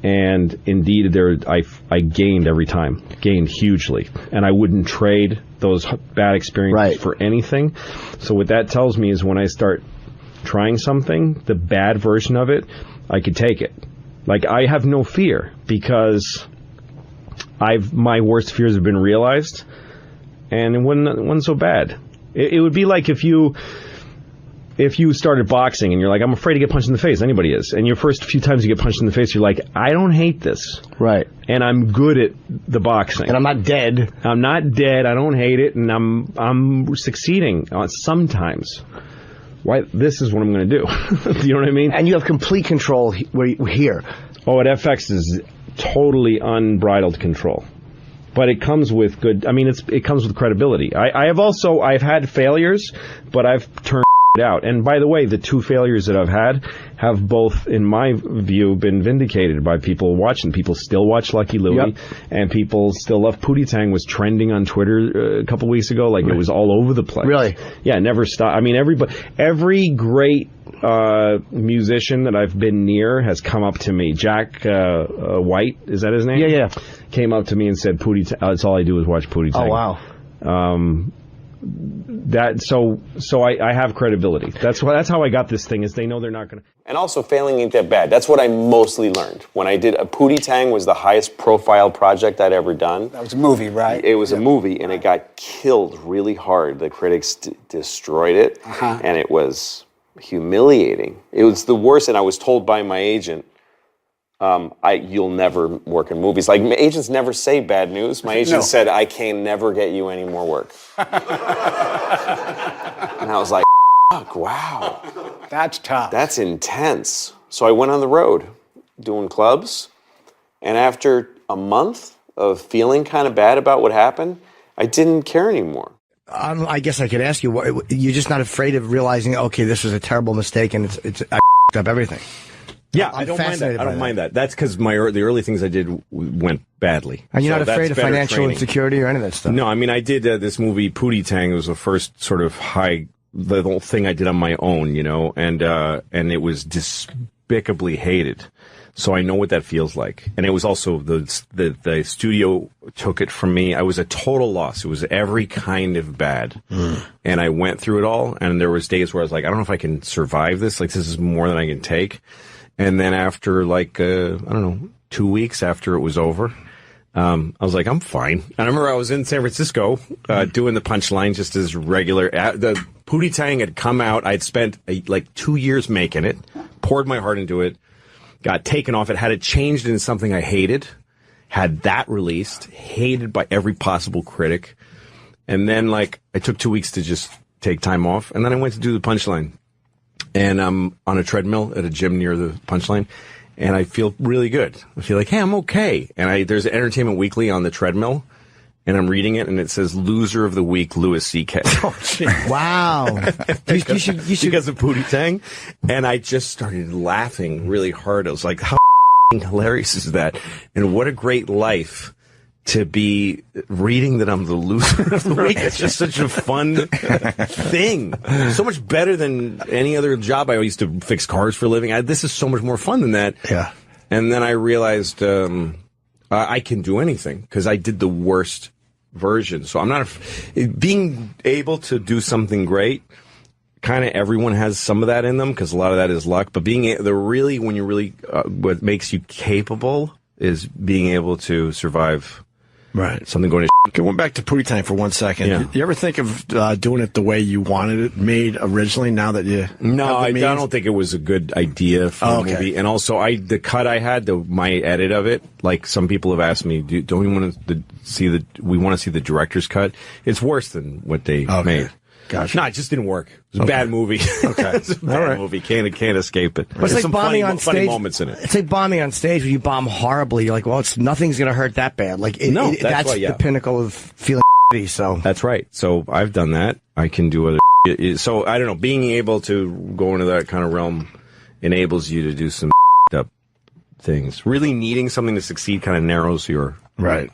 And indeed, I gained every time. Gained hugely. And I wouldn't trade those bad experiences for anything. So what that tells me is, when I start trying something, the bad version of it, I could take it. Like, I have no fear, because my worst fears have been realized, and it wasn't so bad. It would be like if you started boxing and you're like, I'm afraid to get punched in the face. Anybody is. And your first few times you get punched in the face, you're like, I don't hate this. Right. And I'm good at the boxing. And I'm not dead. I'm not dead. I don't hate it, and I'm succeeding sometimes. Why? This is what I'm going to do. Do you know what I mean? And you have complete control here. Oh, at FX is totally unbridled control. But it comes with good. I mean, it comes with credibility. I've had failures, but I've turned out. And by the way, the 2 failures that I've had have both, in my view, been vindicated by people watching. People still watch Lucky Louie, and people still love Pooty Tang. Was trending on Twitter a couple weeks ago. Like, it was all over the place. Really? Yeah, never stop. I mean, every great musician that I've been near has come up to me. Jack White, is that his name? Yeah. Came up to me and said, "Pooty Tang, that's all I do is watch Pooty Tang." Oh, wow. So I have credibility. That's how I got this thing, is they know they're not going to. And also, failing ain't that bad. That's what I mostly learned. When I did Pooty Tang was the highest profile project I'd ever done. That was a movie, right? It was a movie, and it got killed really hard. The critics destroyed it, and it was humiliating. It was the worst, and I was told by my agent, you'll never work in movies. Like, agents never say bad news. My agent said, I can never get you any more work. And I was like, fuck, wow. That's tough. That's intense. So I went on the road doing clubs, and after a month of feeling kind of bad about what happened, I didn't care anymore. I guess I could ask you, you're just not afraid of realizing, okay, this was a terrible mistake, and I up everything. Yeah, I don't mind that. I don't mind that. That's because the early things I did went badly. And you're not afraid of financial insecurity or any of that stuff? No, I mean, I did this movie, Pooty Tang. It was the first sort of the whole thing I did on my own, and it was despicably hated. So I know what that feels like. And it was also the studio took it from me. I was a total loss. It was every kind of bad. And I went through it all. And there was days where I was like, I don't know if I can survive this. Like, this is more than I can take. And then after, I don't know, 2 weeks after it was over, I was like, I'm fine. And I remember I was in San Francisco doing the Punchline just as regular. The Pooty Tang had come out. I'd spent 2 years making it, poured my heart into it, got taken off it, had it changed into something I hated, had that released, hated by every possible critic. And then, I took 2 weeks to just take time off. And then I went to do the Punchline. And I'm on a treadmill at a gym near the Punchline, and I feel really good. I feel like, hey, I'm okay. And there's an Entertainment Weekly on the treadmill, and I'm reading it, and it says Loser of the Week, Louis C.K. Oh, wow. you should because of Pooty Tang. And I just started laughing really hard. I was like, how hilarious is that? And what a great life to be reading that I'm the loser of the week. It's just such a fun thing. So much better than any other job. I used to fix cars for a living. This is so much more fun than that. Yeah. And then I realized I can do anything because I did the worst version. So I'm not being able to do something great. Kind of everyone has some of that in them because a lot of that is luck. But when you're really what makes you capable is being able to survive. Right. Something going to Going back to Pooty Tang for 1 second. Yeah. You ever think of doing it the way you wanted it made originally now that you No, I don't think it was a good idea for a movie. And also, the cut I had, my edit of it, like some people have asked me, don't we want to see the director's cut? It's worse than what they made. Gotcha. No, it just didn't work. It was a bad movie. Okay. It's a bad movie. Can't escape it. But it's like some bombing on stage. Funny moments in it. It's like bombing on stage where you bomb horribly. You're like, well, nothing's going to hurt that bad. Like, that's the pinnacle of feeling shitty, so. That's right. So I've done that. I can do other So I don't know. Being able to go into that kind of realm enables you to do some up things. Really needing something to succeed kind of narrows your. Right.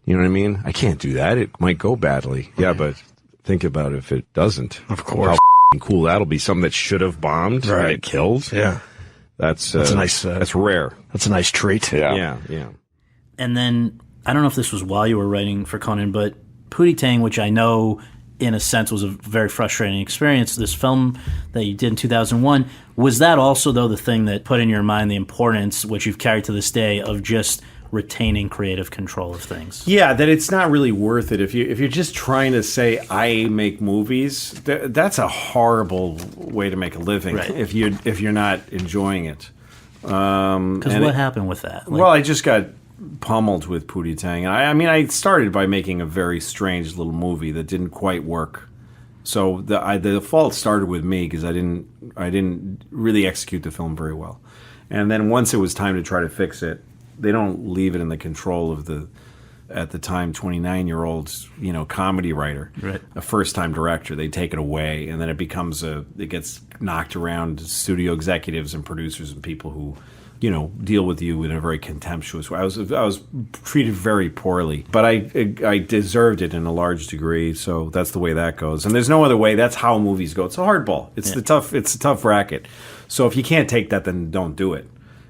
You know what I mean? I can't do that. It might go badly. Yeah, but. Think about it if it doesn't. Of course. How cool that'll be. Something that should have bombed. Right. Killed. Yeah. That's a nice. That's rare. That's a nice treat. Yeah. And then, I don't know if this was while you were writing for Conan, but Pooty Tang, which I know in a sense was a very frustrating experience, this film that you did in 2001, was that also, though, the thing that put in your mind the importance, which you've carried to this day, of just retaining creative control of things? Yeah, that it's not really worth it. If you're just trying to say I make movies, that's a horrible way to make a living. Right. If you're not enjoying it. Because what happened with that? Well, I just got pummeled with Pooty Tang. I started by making a very strange little movie that didn't quite work. So the fault started with me because I didn't really execute the film very well. And then once it was time to try to fix it, they don't leave it in the control of the at the time 29-year-old comedy writer, a first-time director. They take it away, and then it gets knocked around to studio executives and producers and people who deal with you in a very contemptuous way. I was treated very poorly, but I deserved it in a large degree. So that's the way that goes. And there's no other way. That's how movies go. It's a hardball. It's a tough racket. So if you can't take that, then don't do it.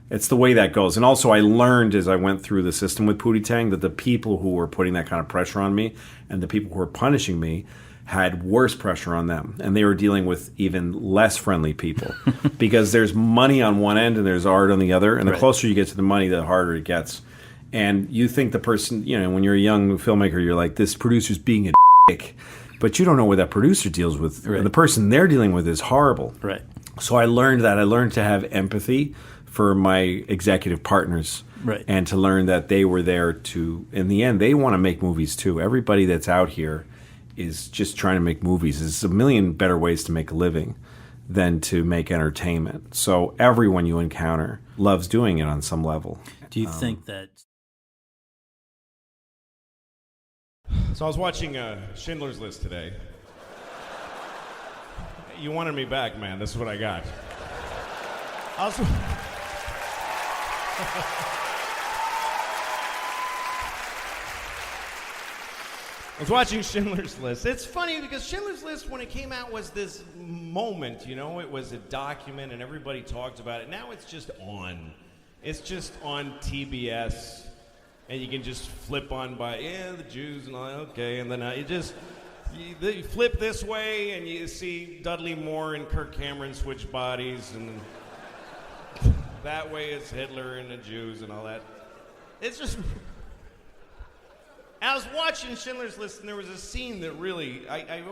It's the way that goes. And also I learned as I went through the system with Pooty Tang that the people who were putting that kind of pressure on me and the people who were punishing me had worse pressure on them, and they were dealing with even less friendly people because there's money on one end and there's art on the other, and the closer you get to the money, the harder it gets. And you think the person, when you're a young filmmaker, you're like, this producer's being a dick, but you don't know what that producer deals with. The person they're dealing with is horrible. So I learned that. I learned to have empathy for my executive partners, and to learn that they were there to, in the end, they want to make movies too. Everybody that's out here is just trying to make movies. There's a million better ways to make a living than to make entertainment. So everyone you encounter loves doing it on some level. Do you think that... So I was watching Schindler's List today. You wanted me back, man. This is what I got. I was watching Schindler's List. It's funny because Schindler's List, when it came out, was this moment, it was a document and everybody talked about it. Now it's just on. It's just on TBS, and you can just flip on by, the Jews and all that, okay, and then you flip this way and you see Dudley Moore and Kirk Cameron switch bodies, and that way it's Hitler and the Jews and all that. It's just... I was watching Schindler's List, and there was a scene that really, I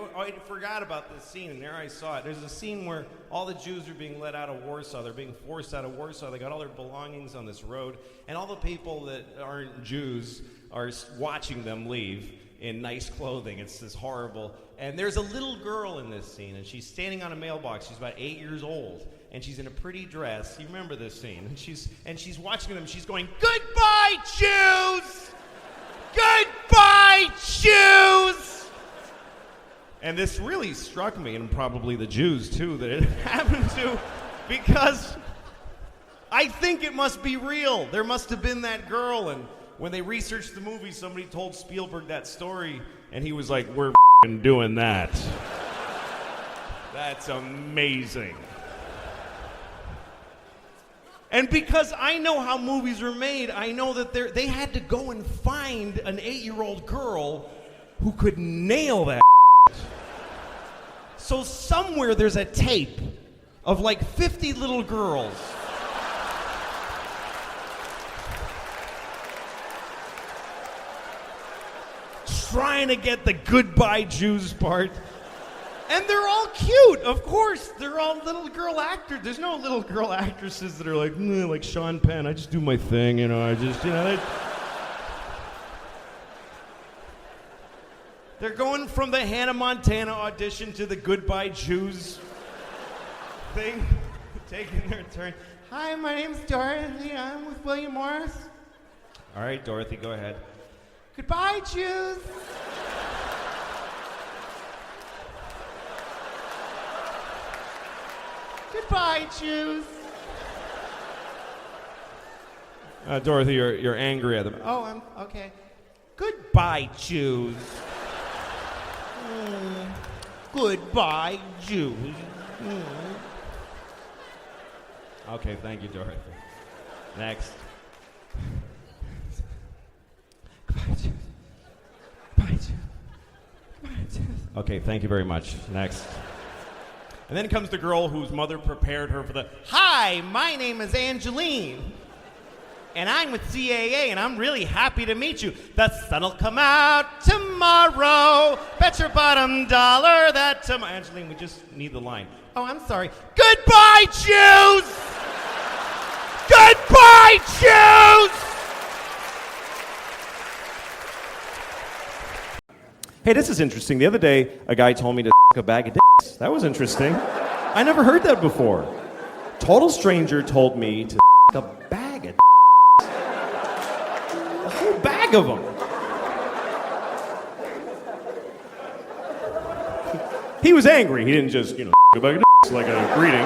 forgot about this scene, and there I saw it. There's a scene where all the Jews are being let out of Warsaw. They're being forced out of Warsaw. They got all their belongings on this road, and all the people that aren't Jews are watching them leave in nice clothing. It's this horrible. And there's a little girl in this scene, and she's standing on a mailbox. She's about 8 years old, and she's in a pretty dress. You remember this scene. And she's watching them. She's going, "Goodbye, Jews! Goodbye, Jews!" And this really struck me, and probably the Jews too, that it happened to, because I think it must be real. There must have been that girl, and when they researched the movie, somebody told Spielberg that story, and he was like, "We're doing that." That's amazing. And because I know how movies are made, I know that they had to go and find an 8-year-old girl who could nail that. So somewhere there's a tape of like 50 little girls trying to get the "Goodbye, Jews" part. And they're all cute, of course. They're all little girl actors. There's no little girl actresses that are like Sean Penn. I just do my thing, They're going from the Hannah Montana audition to the "Goodbye, Jews" thing, taking their turn. "Hi, my name's Dorothy. I'm with William Morris." "All right, Dorothy, go ahead." "Goodbye, Jews." "Goodbye, Jews." Dorothy, you're angry at them. "Oh, I'm okay." "Goodbye, Jews." "Goodbye, Jews." Okay, thank you, Dorothy. Next. "Goodbye, Jews. Goodbye, Jews. Goodbye, Jews." Okay, thank you very much. Next. And then comes the girl whose mother prepared her for the, "Hi, my name is Angeline, and I'm with CAA, and I'm really happy to meet you. The sun'll come out tomorrow. Bet your bottom dollar that tomorrow." Angeline, we just need the line. "Oh, I'm sorry. Goodbye, Jews! Goodbye, Jews!" Hey, this is interesting. The other day, a guy told me to a bag of dicks. That was interesting. I never heard that before. Total stranger told me to a bag of dicks. A whole bag of them. He was angry. He didn't just, a bag of dicks like a greeting.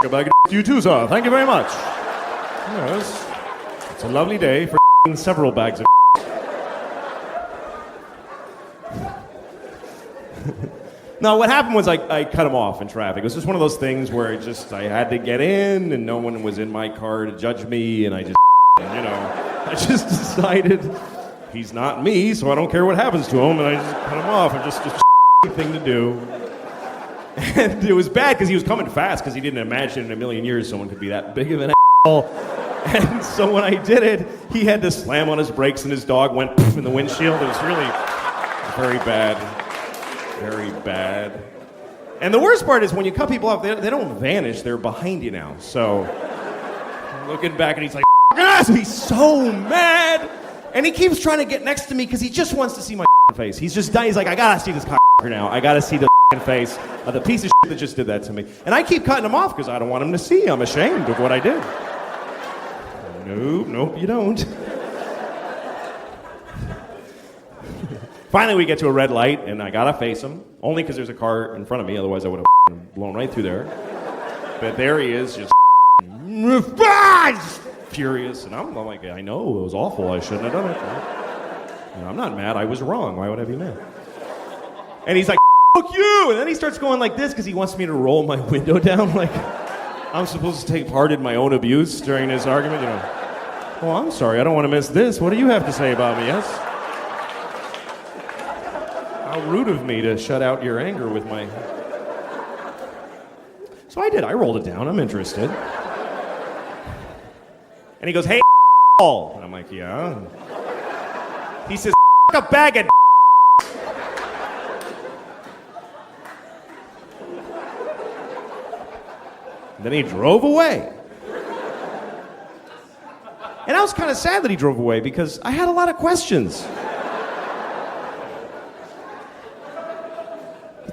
A bag of dicks to you too, sir. Thank you very much. Yes. It's a lovely day for several bags of No, what happened was I cut him off in traffic. It was just one of those things where I had to get in and no one was in my car to judge me, and I just decided he's not me, so I don't care what happens to him, and I just cut him off. It's just a thing to do. And it was bad because he was coming fast because he didn't imagine in a million years someone could be that big of an asshole. And so when I did it, he had to slam on his brakes and his dog went poof in the windshield. It was really very bad. Very bad. And the worst part is when you cut people off, they don't vanish. They're behind you now. So I'm looking back and he's like, he's so mad. And he keeps trying to get next to me because he just wants to see my face. He's just dying. He's like, I gotta see this now. I gotta see the face of the piece of shit that just did that to me. And I keep cutting him off because I don't want him to see. I'm ashamed of what I did. Nope, you don't. Finally, we get to a red light, and I gotta face him. Only because there's a car in front of me, otherwise I would have blown right through there. But there he is, just furious. And I'm like, I know, it was awful. I shouldn't have done it. I'm not mad. I was wrong. Why would I be mad? And he's like, fuck you! And then he starts going like this because he wants me to roll my window down. Like, I'm supposed to take part in my own abuse during this argument. Oh, I'm sorry. I don't want to miss this. What do you have to say about me, yes? How rude of me to shut out your anger with my... So I did. I rolled it down. I'm interested. And he goes, hey, and I'm like, yeah. He says, a bag of and then he drove away. And I was kind of sad that he drove away because I had a lot of questions.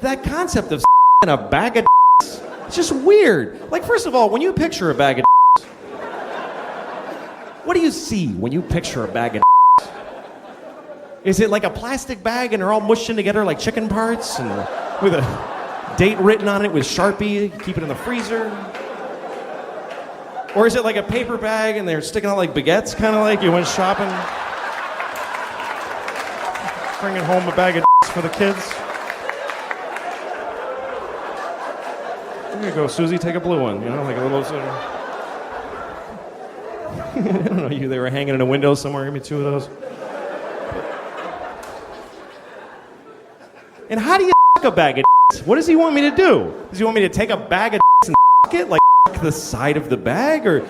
That concept of in a bag of it's just weird. Like, first of all, when you picture a bag of what do you see when you picture a bag of Is it like a plastic bag and they're all mushed in together like chicken parts and with a date written on it with Sharpie, keep it in the freezer? Or is it like a paper bag and they're sticking out like baguettes, kind of like you went shopping? Bringing home a bag of for the kids? Here you go, Susie, take a blue one, like a little... I don't know, they were hanging in a window somewhere, give me 2 of those. And how do you a bag of What does he want me to do? Does he want me to take a bag of and it, like the side of the bag? Or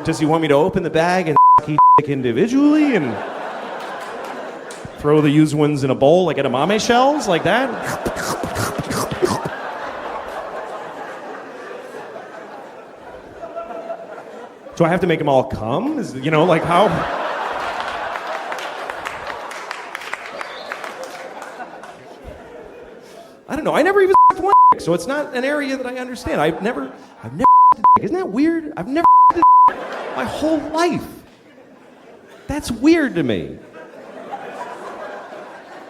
does he want me to open the bag and each individually and throw the used ones in a bowl like edamame shells, like that? Do I have to make them all come? Like how? I don't know. I never even one, so it's not an area that I understand. I've never. Isn't that weird? I've never my whole life. That's weird to me.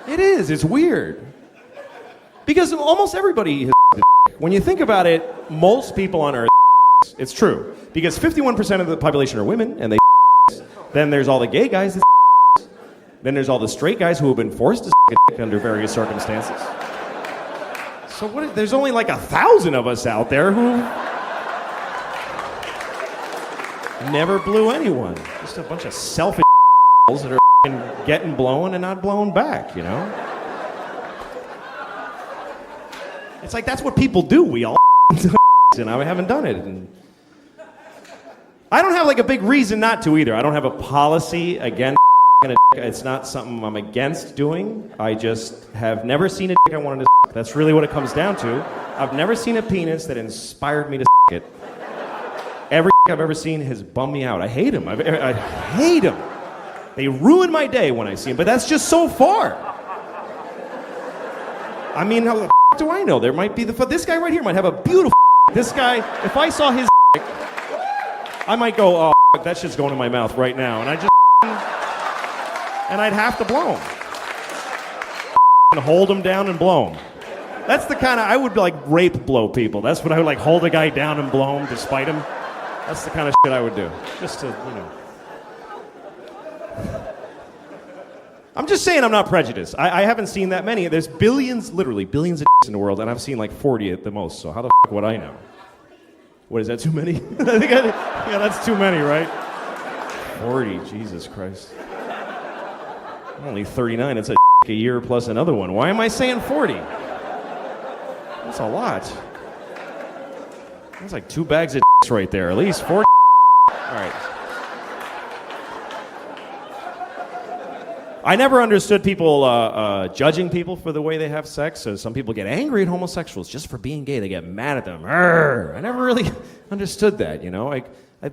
It is. It's weird. Because almost everybody has when you think about it, most people on Earth. It's true. Because 51% of the population are women, and they then there's all the gay guys that then there's all the straight guys who have been forced to under various circumstances. So there's only like 1,000 of us out there who never blew anyone. Just a bunch of selfish that are getting blown and not blown back, It's like that's what people do. We all and I haven't done it. And I don't have like a big reason not to either. I don't have a policy against it's not something I'm against doing. I just have never seen a dick I wanted to That's really what it comes down to. I've never seen a penis that inspired me to it. Every I've ever seen has bummed me out. I hate them. I hate them. They ruin my day when I see them, but that's just so far. I mean, how the do I know? There might be this guy right here might have a beautiful this guy, if I saw his I might go, oh, that shit's going in my mouth right now. And I'd have to blow him. hold them down and blow them. That's the kind of, I would like rape blow people. That's what I would like, hold a guy down and blow him to spite him. That's the kind of shit I would do. Just to, I'm just saying I'm not prejudiced. I haven't seen that many. There's billions, literally billions of in the world, and I've seen like 40 at the most. So how the would I know? What, is that too many? Yeah, that's too many, right? 40, Jesus Christ. I'm only 39. It's a year plus another one. Why am I saying 40? That's a lot. That's like 2 bags of right there. At least 4. All right. I never understood people judging people for the way they have sex. So some people get angry at homosexuals just for being gay. They get mad at them. I never really understood that,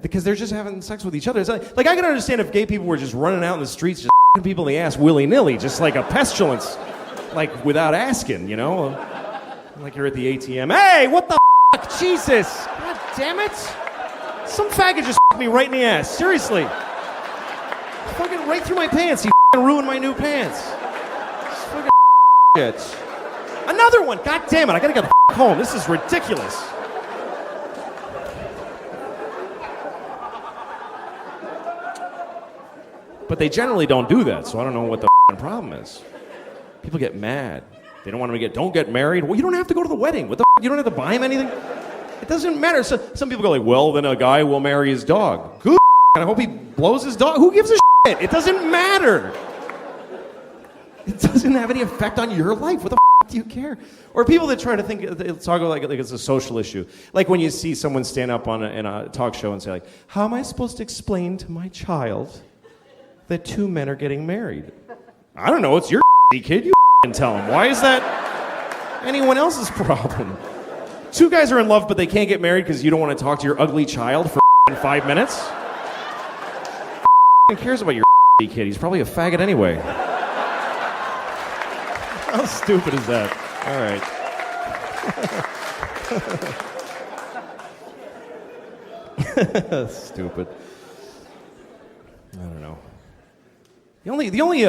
because they're just having sex with each other. It's like I can understand if gay people were just running out in the streets, just people in the ass willy-nilly, just like a pestilence, like without asking, like you're at the ATM. Hey, what the fuck? Jesus. God damn it. Some faggot just me right in the ass. Seriously. Fucking right through my pants. He ruined my new pants. This fucking shit. Another one. God damn it. I gotta get the fuck home. This is ridiculous. But they generally don't do that, so I don't know what the problem is. People get mad. They don't want them to don't get married. Well, you don't have to go to the wedding. What the you don't have to buy him anything? It doesn't matter. So, some people go like, well, then a guy will marry his dog. Good. I hope he blows his dog. Who gives a shit? It doesn't matter. It doesn't have any effect on your life. What the do you care? Or people that try to talk like it's a social issue. Like when you see someone stand up in a talk show and say like, how am I supposed to explain to my child that 2 men are getting married? I don't know. It's your kid. You tell him. Why is that anyone else's problem? 2 guys are in love, but they can't get married because you don't want to talk to your ugly child for 5 minutes? Who cares about your kid? He's probably a faggot anyway. How stupid is that? All right. Stupid. I don't know. The only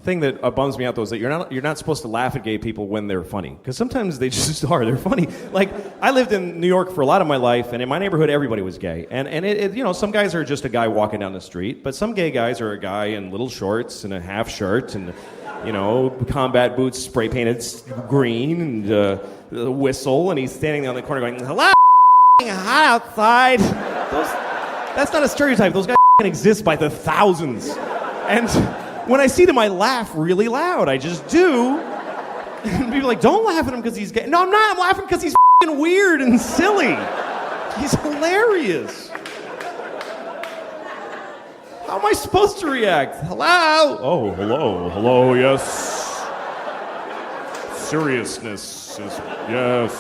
thing that bums me out though is that you're not supposed to laugh at gay people when they're funny, because sometimes they just are. They're funny. Like I lived in New York for a lot of my life, and in my neighborhood everybody was gay. And it some guys are just a guy walking down the street, but some gay guys are a guy in little shorts and a half shirt and combat boots spray painted green and a whistle, and he's standing on the corner going, "Hello, hot outside." That's not a stereotype. Those guys exist by the thousands. And when I see them, I laugh really loud. I just do. And people are like, don't laugh at him because he's gay. No, I'm not. I'm laughing because he's f***ing weird and silly. He's hilarious. How am I supposed to react? Hello? Oh, hello. Hello, yes. Seriousness is, yes.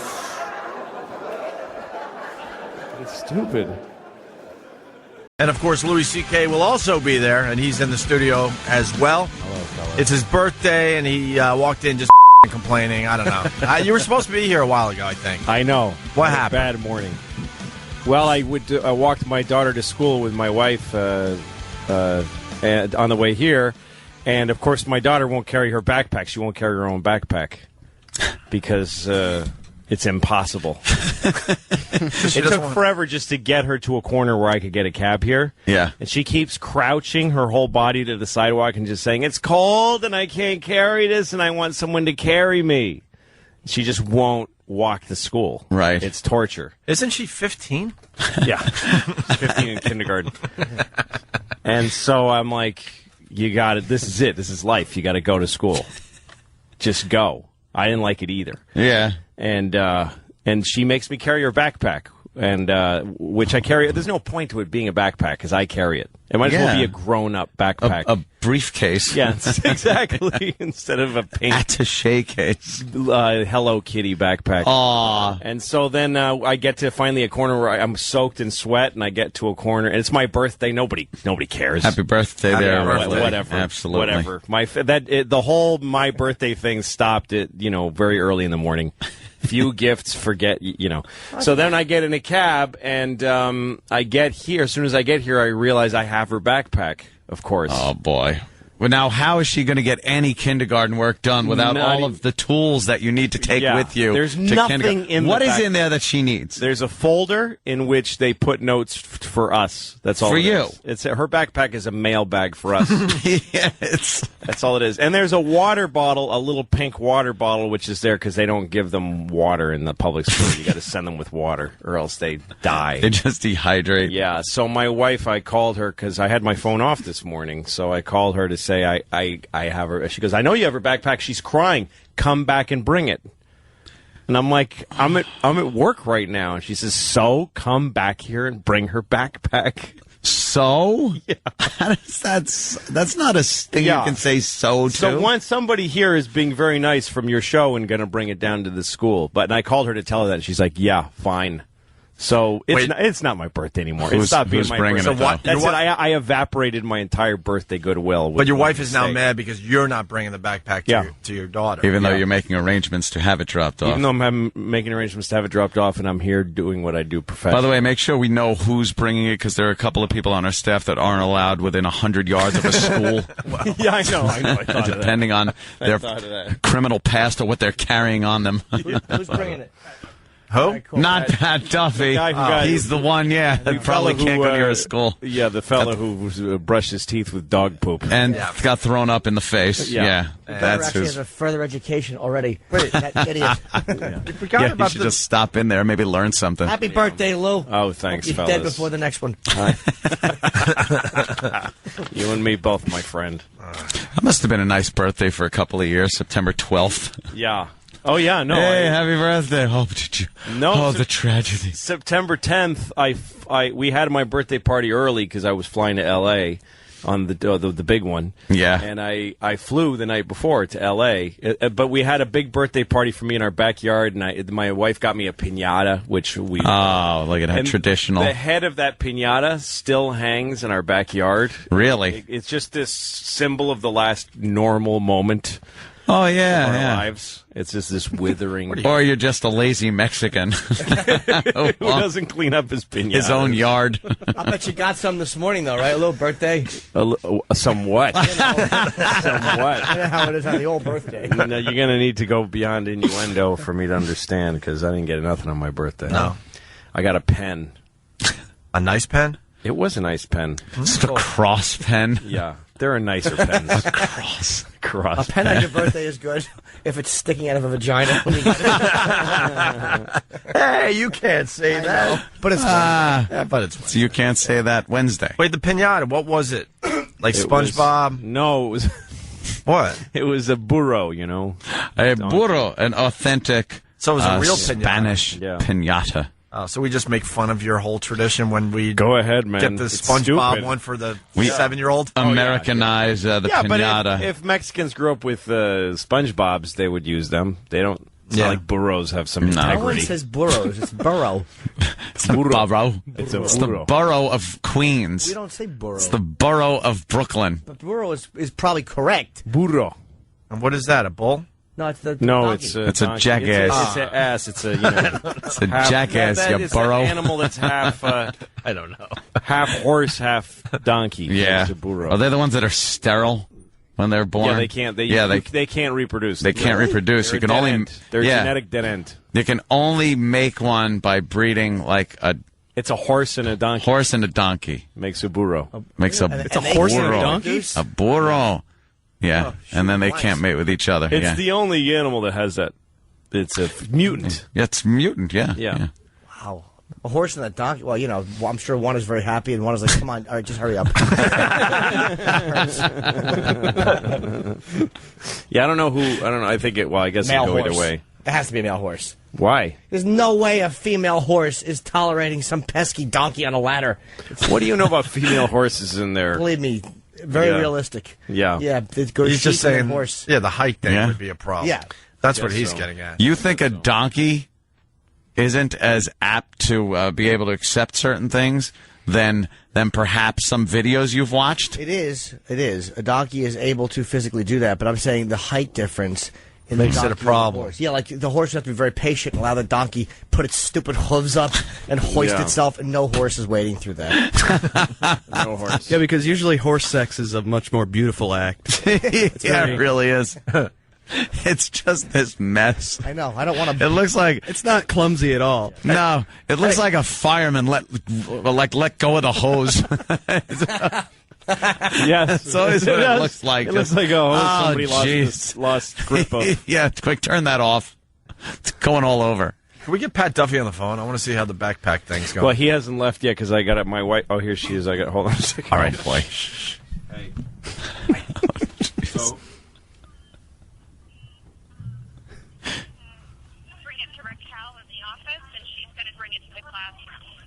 It's stupid. And, of course, Louis C.K. will also be there, and he's in the studio as well. Hello, fellas. It's his birthday, and he walked in just complaining. I don't know. You were supposed to be here a while ago, I think. I know. What happened? Bad morning. Well, I walked my daughter to school with my wife and on the way here, and, of course, my daughter won't carry her backpack. She won't carry her own backpack because it's impossible. It took forever just to get her to a corner where I could get a cab here. Yeah. And she keeps crouching her whole body to the sidewalk and just saying, it's cold and I can't carry this and I want someone to carry me. She just won't walk to school. Right. It's torture. Isn't she 15? Yeah. 15 in kindergarten. And so I'm like, you got it. This is it. This is life. You got to go to school. Just go. I didn't like it either. Yeah. And she makes me carry her backpack, and which I carry. There's no point to it being a backpack because I carry it. It might as well be a grown-up backpack. A briefcase. Yeah, exactly. Instead of a pink attaché case. Hello Kitty backpack. Aww. And so then I get to finally a corner where I'm soaked in sweat, and I get to a corner, and it's my birthday. Nobody cares. Happy birthday there. Whatever. Absolutely. Whatever. The whole my birthday thing stopped at very early in the morning. Few gifts, forget, So then I get in a cab, and I get here. As soon as I get here, I realize I have her backpack, of course. Oh, boy. Well, now, how is she going to get any kindergarten work done without all of the tools that you need to take with you? There's to nothing in What the is back- in there that she needs? There's a folder in which they put notes for us. That's all For it you. is. It's her backpack is a mail bag for us. Yes. That's all it is. And there's a water bottle, a little pink water bottle, which is there because they don't give them water in the public school. You got to send them with water, or else they die. They just dehydrate. Yeah. So my wife, I called her because I had my phone off this morning. So I called her to say I have her. She goes, I know you have her backpack. She's crying. Come back and bring it. And I'm like, I'm at work right now. And she says, so come back here and bring her backpack. So? Yeah. That's not a thing you can say so to. So once somebody here is being very nice from your show and going to bring it down to the school. But and I called her to tell her that. And she's like, yeah, fine. So it's not my birthday anymore. It's not being my birthday. That's it. I evaporated my entire birthday goodwill. But your wife is now mad because you're not bringing the backpack to your daughter. Even though you're making arrangements to have it dropped off. Even though I'm making arrangements to have it dropped off, and I'm here doing what I do professionally. By the way, make sure we know who's bringing it, because there are a couple of people on our staff that aren't allowed within 100 yards of a school. Yeah, I know. I thought of that. Depending on their criminal past or what they're carrying on them. Who's bringing it? Who? Right, cool. Not Pat Duffy. He's the one, that probably can't go near a school. Yeah, the fellow who brushed his teeth with dog poop. And got thrown up in the face. Yeah. That's actually has a further education already. Wait, that idiot. You should just stop in there and maybe learn something. Happy birthday, Lou. Oh, thanks, You're fellas. dead before the next one. You and me both, my friend. That must have been a nice birthday for a couple of years, September 12th. Yeah. Oh, yeah, no. Hey, happy birthday. Oh, did you? No. Oh, the tragedy. September 10th, we had my birthday party early because I was flying to L.A. on the big one. Yeah. And I flew the night before to L.A., but we had a big birthday party for me in our backyard, and my wife got me a piñata, which we... Oh, look at that, traditional. The head of that piñata still hangs in our backyard. Really? It's just this symbol of the last normal moment. Oh, yeah, of our lives. It's just this withering. Or you're just a lazy Mexican who doesn't clean up his piñata. His own yard. I bet you got some this morning, though, right? A little birthday. Somewhat. Somewhat. I know how it is on the old birthday. No, you're going to need to go beyond innuendo for me to understand, because I didn't get nothing on my birthday. No. I got a pen. A nice pen? It was a nice pen. It's a cross pen. Yeah. There are nicer pens. A cross. A pen on your birthday is good if it's sticking out of a vagina. Hey, you can't say that. But it's but it's So you can't say that Wednesday. Wait, the piñata, what was it? Like SpongeBob? No, it was... What? It was a burro, you know. A burro, an authentic So it was a real piñata. Spanish piñata. So we just make fun of your whole tradition when we go ahead, man. Get the It's SpongeBob stupid. one for the 7-year-old. Americanize the piñata. But if Mexicans grew up with SpongeBobs, they would use them. They don't. It's not like burros have some integrity. No one says burros. It's burro. It's a burro. It's a It's burro. the borough of Queens. We don't say burro. It's the borough of Brooklyn. But burro is probably correct. Burro. And what is that, a bull? No, it's the No, donkey. it's a a jackass. It's an ass. It's a, you know. It's a jackass, you it's burro. an animal that's half, I don't know. half horse, half donkey. Yeah. It's a burro. Are they the ones that are sterile when they're born? Yeah, they can't. They can't reproduce. They can't reproduce. They're You can a dead only end. They're a genetic dead end. You can only make one by breeding like a It's a horse and a donkey. horse and a donkey. Makes a burro. Makes a It's a horse and a burro. donkey? A burro. Yeah, and then they can't mate with each other. It's yeah. the only animal that has that. It's a mutant. Yeah, it's mutant. Yeah. Yeah. Wow. A horse and a donkey. Well, you know, I'm sure one is very happy and one is like, come on, all right, just hurry up. Yeah, I don't know who. I don't know. I think it. Well, I guess it Male go either horse. way. It has to be a male horse. Why? There's no way a female horse is tolerating some pesky donkey on a ladder. What do you know about female horses in there? Believe me, very Yeah. realistic. Yeah. Yeah, it goes He's just sheep and saying, horse. yeah, the height thing Yeah. would be a problem. Yeah. That's what Guess he's so. getting at. You think a donkey isn't as apt to be able to accept certain things than perhaps some videos you've watched? It is. It is. A donkey is able to physically do that, but I'm saying the height difference in Makes the it a donkey problem. Horse. Yeah, like the horse has to be very patient and allow the donkey put its stupid hooves up and hoist itself, and no horse is waiting through that. No horse. Yeah, because usually horse sex is a much more beautiful act. Yeah, it really is. It's just this mess. I know. I don't want to. It looks like it's not clumsy at all. No, it looks like a fireman let go of the hose. Yes, that's always what it looks like. It looks like somebody lost grip of. Yeah, quick, turn that off. It's going all over. Can we get Pat Duffy on the phone? I want to see how the backpack thing's going. Well, he hasn't left yet because I got it. My wife. Oh, here she is. I got. Hold on a second. All right, boy. Hey. So.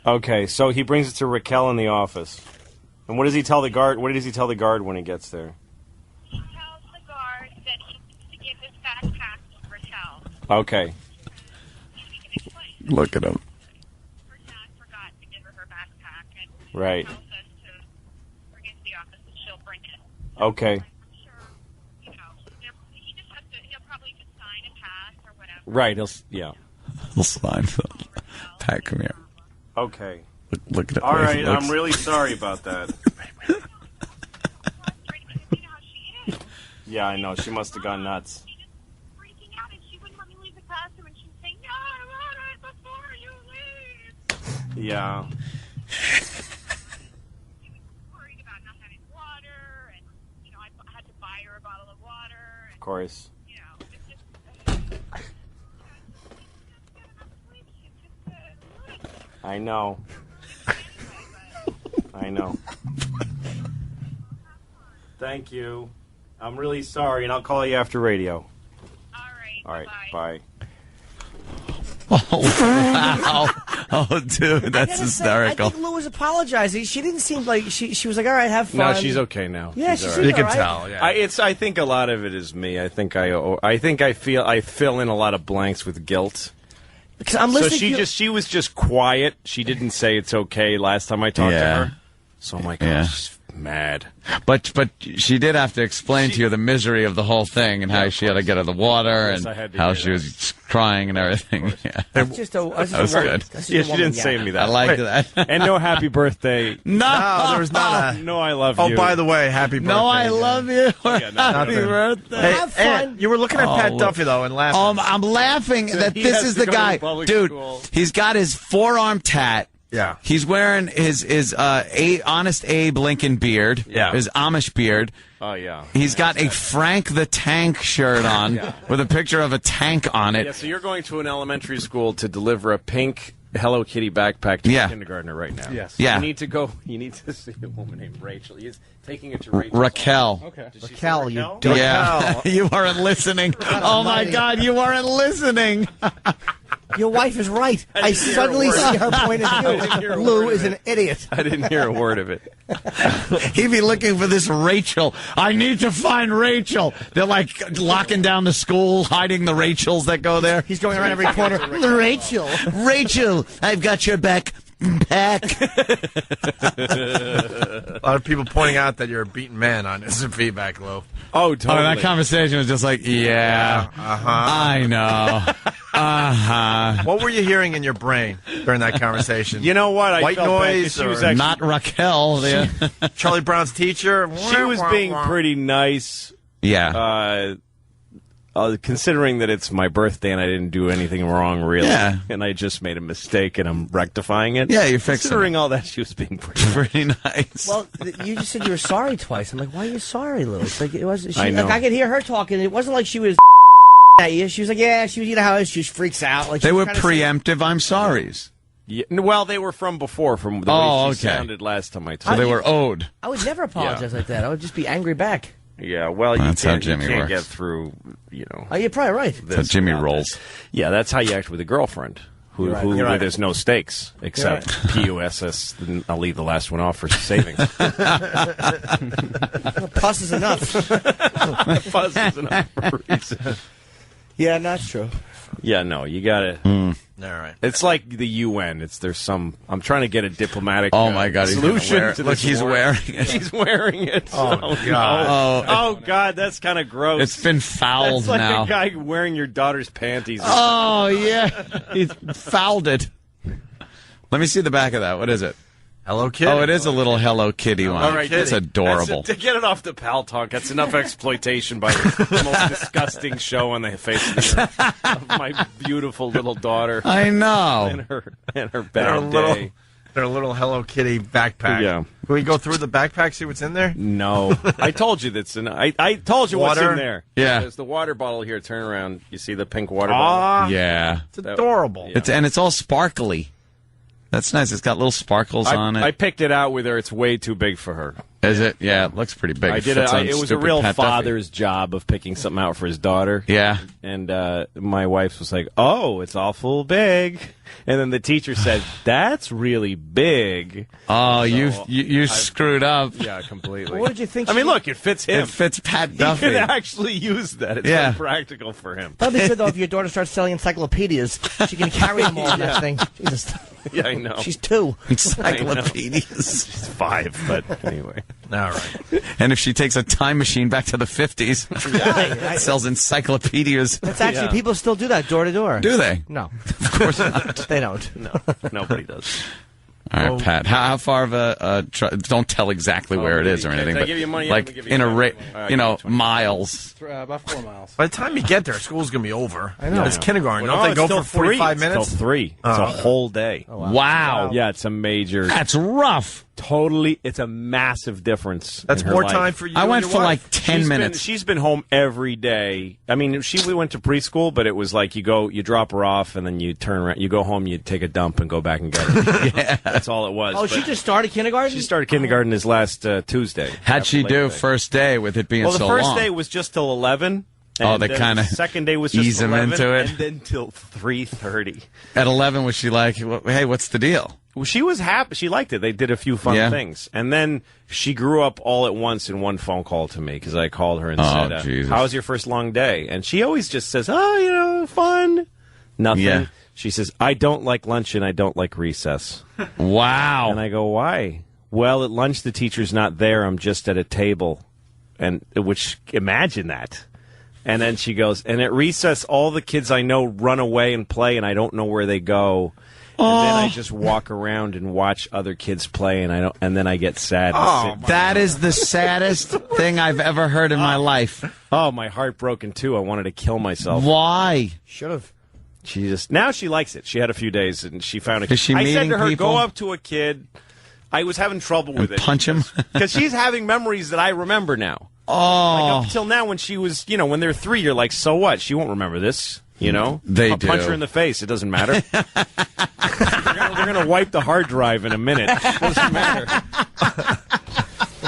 Okay, so he brings it to Raquel in the office. And what does he tell the guard? What does he tell the guard when he gets there? He tells the guard that he needs to give his backpack to Raquel. Okay. Look at him. Her dad forgot to give her her backpack, and Right. tells us to bring it to the office and she'll bring it. Okay. You know, he just has to, he'll probably just sign and pass or whatever. Right. Yeah. He'll slide. Pat, come here. Okay. Look at it. All right. I'm really sorry about that. Yeah, I know. She must have gone nuts. Freaking out, and she wouldn't let me leave the classroom, and she'd say, "No, I want it before you leave." Yeah. Worried about not having water, and you know, I had to buy her a bottle of water. Of course. You know, it's just. I know. I know. Thank you. I'm really sorry, and I'll call you after radio. All right. Bye. Oh, wow. Oh, dude, that's hysterical. I think Lou was apologizing. She didn't seem like she was like, all right, have fun. No, she's okay now. Yeah, she's she's all right. You can all right. tell. Yeah. I think a lot of it is me. I think I fill in a lot of blanks with guilt. Because I'm listening. So she was just quiet. She didn't say it's okay last time I talked to her. So I'm like, oh, she's mad. But she did have to explain to you the misery of the whole thing and how she had to get her the water and how she was crying and everything. Yeah. That's just a, that was good. Yeah, she didn't say me that. I liked that. And no happy birthday. No, there was not a. No, I love you. Oh, by the way, happy birthday. No, I love you. Happy birthday. Hey, have fun. You were looking at Pat Duffy though and laughing. I'm laughing that this is the guy, dude. He's got his forearm tat. Yeah. He's wearing his Honest Abe Lincoln beard. Yeah. His Amish beard. Oh, yeah. He's got a Frank the Tank shirt on with a picture of a tank on it. Yeah, so you're going to an elementary school to deliver a pink Hello Kitty backpack to a kindergartner right now. Yes. Yeah. You need to see a woman named Rachel. He's taking it to Rachel. Raquel. Okay. Raquel, you don't. Yeah. You weren't listening. Oh, my God, you weren't listening. Your wife is right. I suddenly see her point of view. Lou is an idiot. I didn't hear a word of it. He'd be looking for this Rachel. I need to find Rachel. They're like locking down the school, hiding the Rachels that go there. He's going around every corner. Rachel. Rachel, I've got your back. A lot of people pointing out that you're a beaten man on instant feedback, Lou. Oh, totally. That conversation was just like, I know. What were you hearing in your brain during that conversation? You know what? White noise she was or actually, not Raquel, Charlie Brown's teacher? She was being pretty nice. Yeah. Considering that it's my birthday and I didn't do anything wrong, really. Yeah. And I just made a mistake and I'm rectifying it. Yeah, you're fixing Considering all that, she was being pretty nice. Well, you just said you were sorry twice. I'm like, why are you sorry, Lou? It's like, it was, I know. Like, I could hear her talking. It wasn't like she was at you. She was like, yeah, she was, you know how she freaks out. Like They she were was kinda preemptive I'm sorries. Yeah, well, they were from before, from the way she sounded last time I talked. So they were owed. I would never apologize like that. I would just be angry back. Yeah, well, That's how you Jimmy can't works. get through, you know. Oh, you're probably right. That's how Jimmy rolls. Yeah, that's how you act with a girlfriend. Who where there's no stakes except PUSS. I'll leave the last one off for savings. Puss is enough. Puss is enough for a reason. Yeah, that's true. Yeah, no, you gotta. All right. It's like the UN. I'm trying to get a diplomatic. Oh my God! Solution to look, this he's war. wearing it. He's wearing it. Oh, God. Oh God, that's kind of gross. It's been fouled That's like now. a guy wearing your daughter's panties. Oh yeah, he's fouled it. Let me see the back of that. What is it? Hello Kitty. Oh, it is a little Hello Kitty one. All right, it's adorable. To get it off the pal talk, that's enough exploitation by the most disgusting show on the face of the earth of my beautiful little daughter. I know. And her bad day. Their little Hello Kitty backpack. Yeah. Can we go through the backpack, see what's in there? No. I told you that's I told you what's Water? in there. Yeah. There's the water bottle here. Turn around. You see the pink water bottle? Yeah. It's adorable. Yeah. And it's all sparkly. That's nice. It's got little sparkles on it. I picked it out with her. It's way too big for her. Is it? Yeah, it looks pretty big. I did Fits on it was a stupid real Pat Duffy. father's job of picking something out for his daughter. Yeah. And my wife was like, "Oh, it's awful big." And then the teacher said, "That's really big." Oh, So you screwed up. Yeah, completely. What did you think? I mean, look, it fits him. It fits Pat He Duffy. could actually use that. It's Yeah. practical for him. That'd be good, though, if your daughter starts selling encyclopedias. She can carry them all in that thing. Jesus. Yeah, I know. She's 2. Encyclopedias. She's 5, but anyway. All right. And if she takes a time machine back to the 50s, sells encyclopedias. That's actually, people still do that door to door. Do they? No. Of course not. They don't. No, nobody does. All right, Pat. How far of a don't tell exactly where it is or anything, Can I but give you money? like I'm gonna give in a money. miles. About 4 miles. By the time you get there, school's going to be over. I know. It's kindergarten. Well, Don't no, they go it's for till 45 3. minutes? It's till 3. It's a whole day. Oh, Wow. Yeah, it's a major. That's rough. Totally, it's a massive difference. That's in her more life. time for you. I and went your for wife. like 10 minutes. She's been home every day. I mean, we went to preschool, but it was like you drop her off, and then you turn around, you go home, you take a dump, and go back and get her. Yeah, that's all it was. Oh, But she just started kindergarten? she started kindergarten this last Tuesday. How'd she Labor do Day. first day with it being Well, the so first long? day was just till 11. Oh, and they then kinda the second day was just ease 'em 11, into it. and then till 3:30. At 11, was she like, hey, what's the deal? Well, she was happy. She liked it. They did a few fun things. And then she grew up all at once in one phone call to me because I called her and said, Jesus. how was your first long day? And she always just says, oh, fun. Nothing. Yeah. She says, I don't like lunch and I don't like recess. Wow. And I go, why? Well, at lunch the teacher's not there. I'm just at a table. And which, imagine that. And then she goes, and at recess, all the kids I know run away and play, and I don't know where they go. And then I just walk around and watch other kids play, and then I get sad. That is the saddest thing I've ever heard in my life. Oh, my heart broken too. I wanted to kill myself. Why? Should have. Now she likes it. She had a few days, and she found it. Is she I said meeting to her, people? go up to a kid. I was having trouble with it. Punch him? Because she's having memories that I remember now. Oh. Like up until now when she was, when they're 3, you're like, so what? She won't remember this, They I'll do. punch her in the face. It doesn't matter. They're going to wipe the hard drive in a minute. It doesn't matter.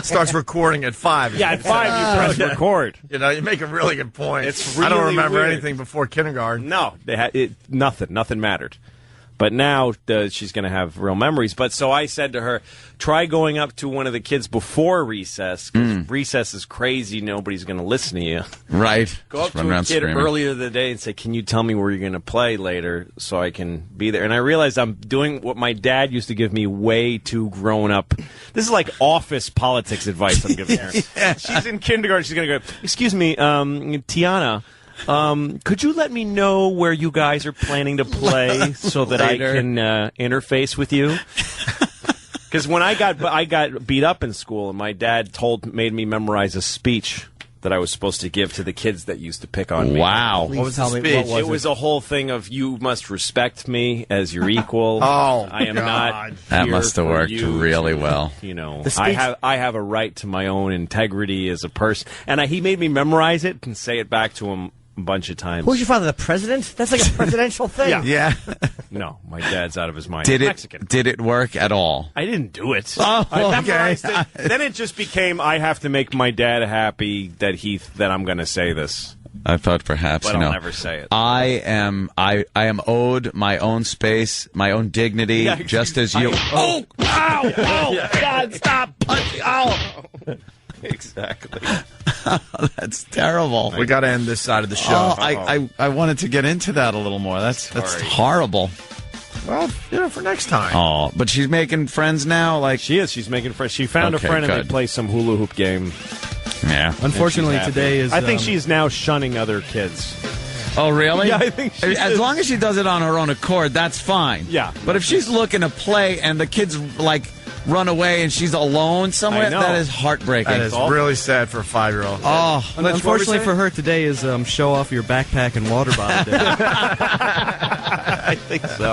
Starts recording at 5. Yeah, at 5 you press record. You make a really good point. It's I don't really remember weird. anything before kindergarten. No, nothing mattered. But now she's going to have real memories. But so I said to her, try going up to one of the kids before recess, because recess is crazy. Nobody's going to listen to you. Right. Go Just up run to a around kid screaming. earlier in the day and say, can you tell me where you're going to play later so I can be there? And I realized I'm doing what my dad used to give me way too grown up. This is like office politics advice I'm giving her. She's in kindergarten. She's going to go, excuse me, Tiana. Could you let me know where you guys are planning to play so that I can interface with you? Because when I got beat up in school, and my dad made me memorize a speech that I was supposed to give to the kids that used to pick on me. Wow. What was the speech? It was a whole thing of you must respect me as your equal. I am not. That here must have for worked you really to, well. I have a right to my own integrity as a person, and he made me memorize it and say it back to him a bunch of times. Who's your father, the president? That's like a presidential thing. Yeah. No, my dad's out of his mind. Did He's it? Mexican. Did it work at all? I didn't do it. Oh, I okay. memorized it. Then it just became I have to make my dad happy that I'm going to say this. I thought perhaps But I'll never say it. I am owed my own space, my own dignity, just as you. God, stop punching! Exactly. That's terrible. We got to end this side of the show. Oh, I wanted to get into that a little more. That's horrible. Well, for next time. Oh, but she's making friends now. Like she is. She's making friends. She found a friend and they play some hula hoop game. Yeah. Unfortunately, today is. I think she's now shunning other kids. Oh, really? Yeah, I think as long as she does it on her own accord, that's fine. Yeah. But if she's looking to play and the kids run away and she's alone somewhere, that is heartbreaking. That is really sad for a 5-year-old. Oh, unfortunately for her, today is show off your backpack and water bottle day. I think so.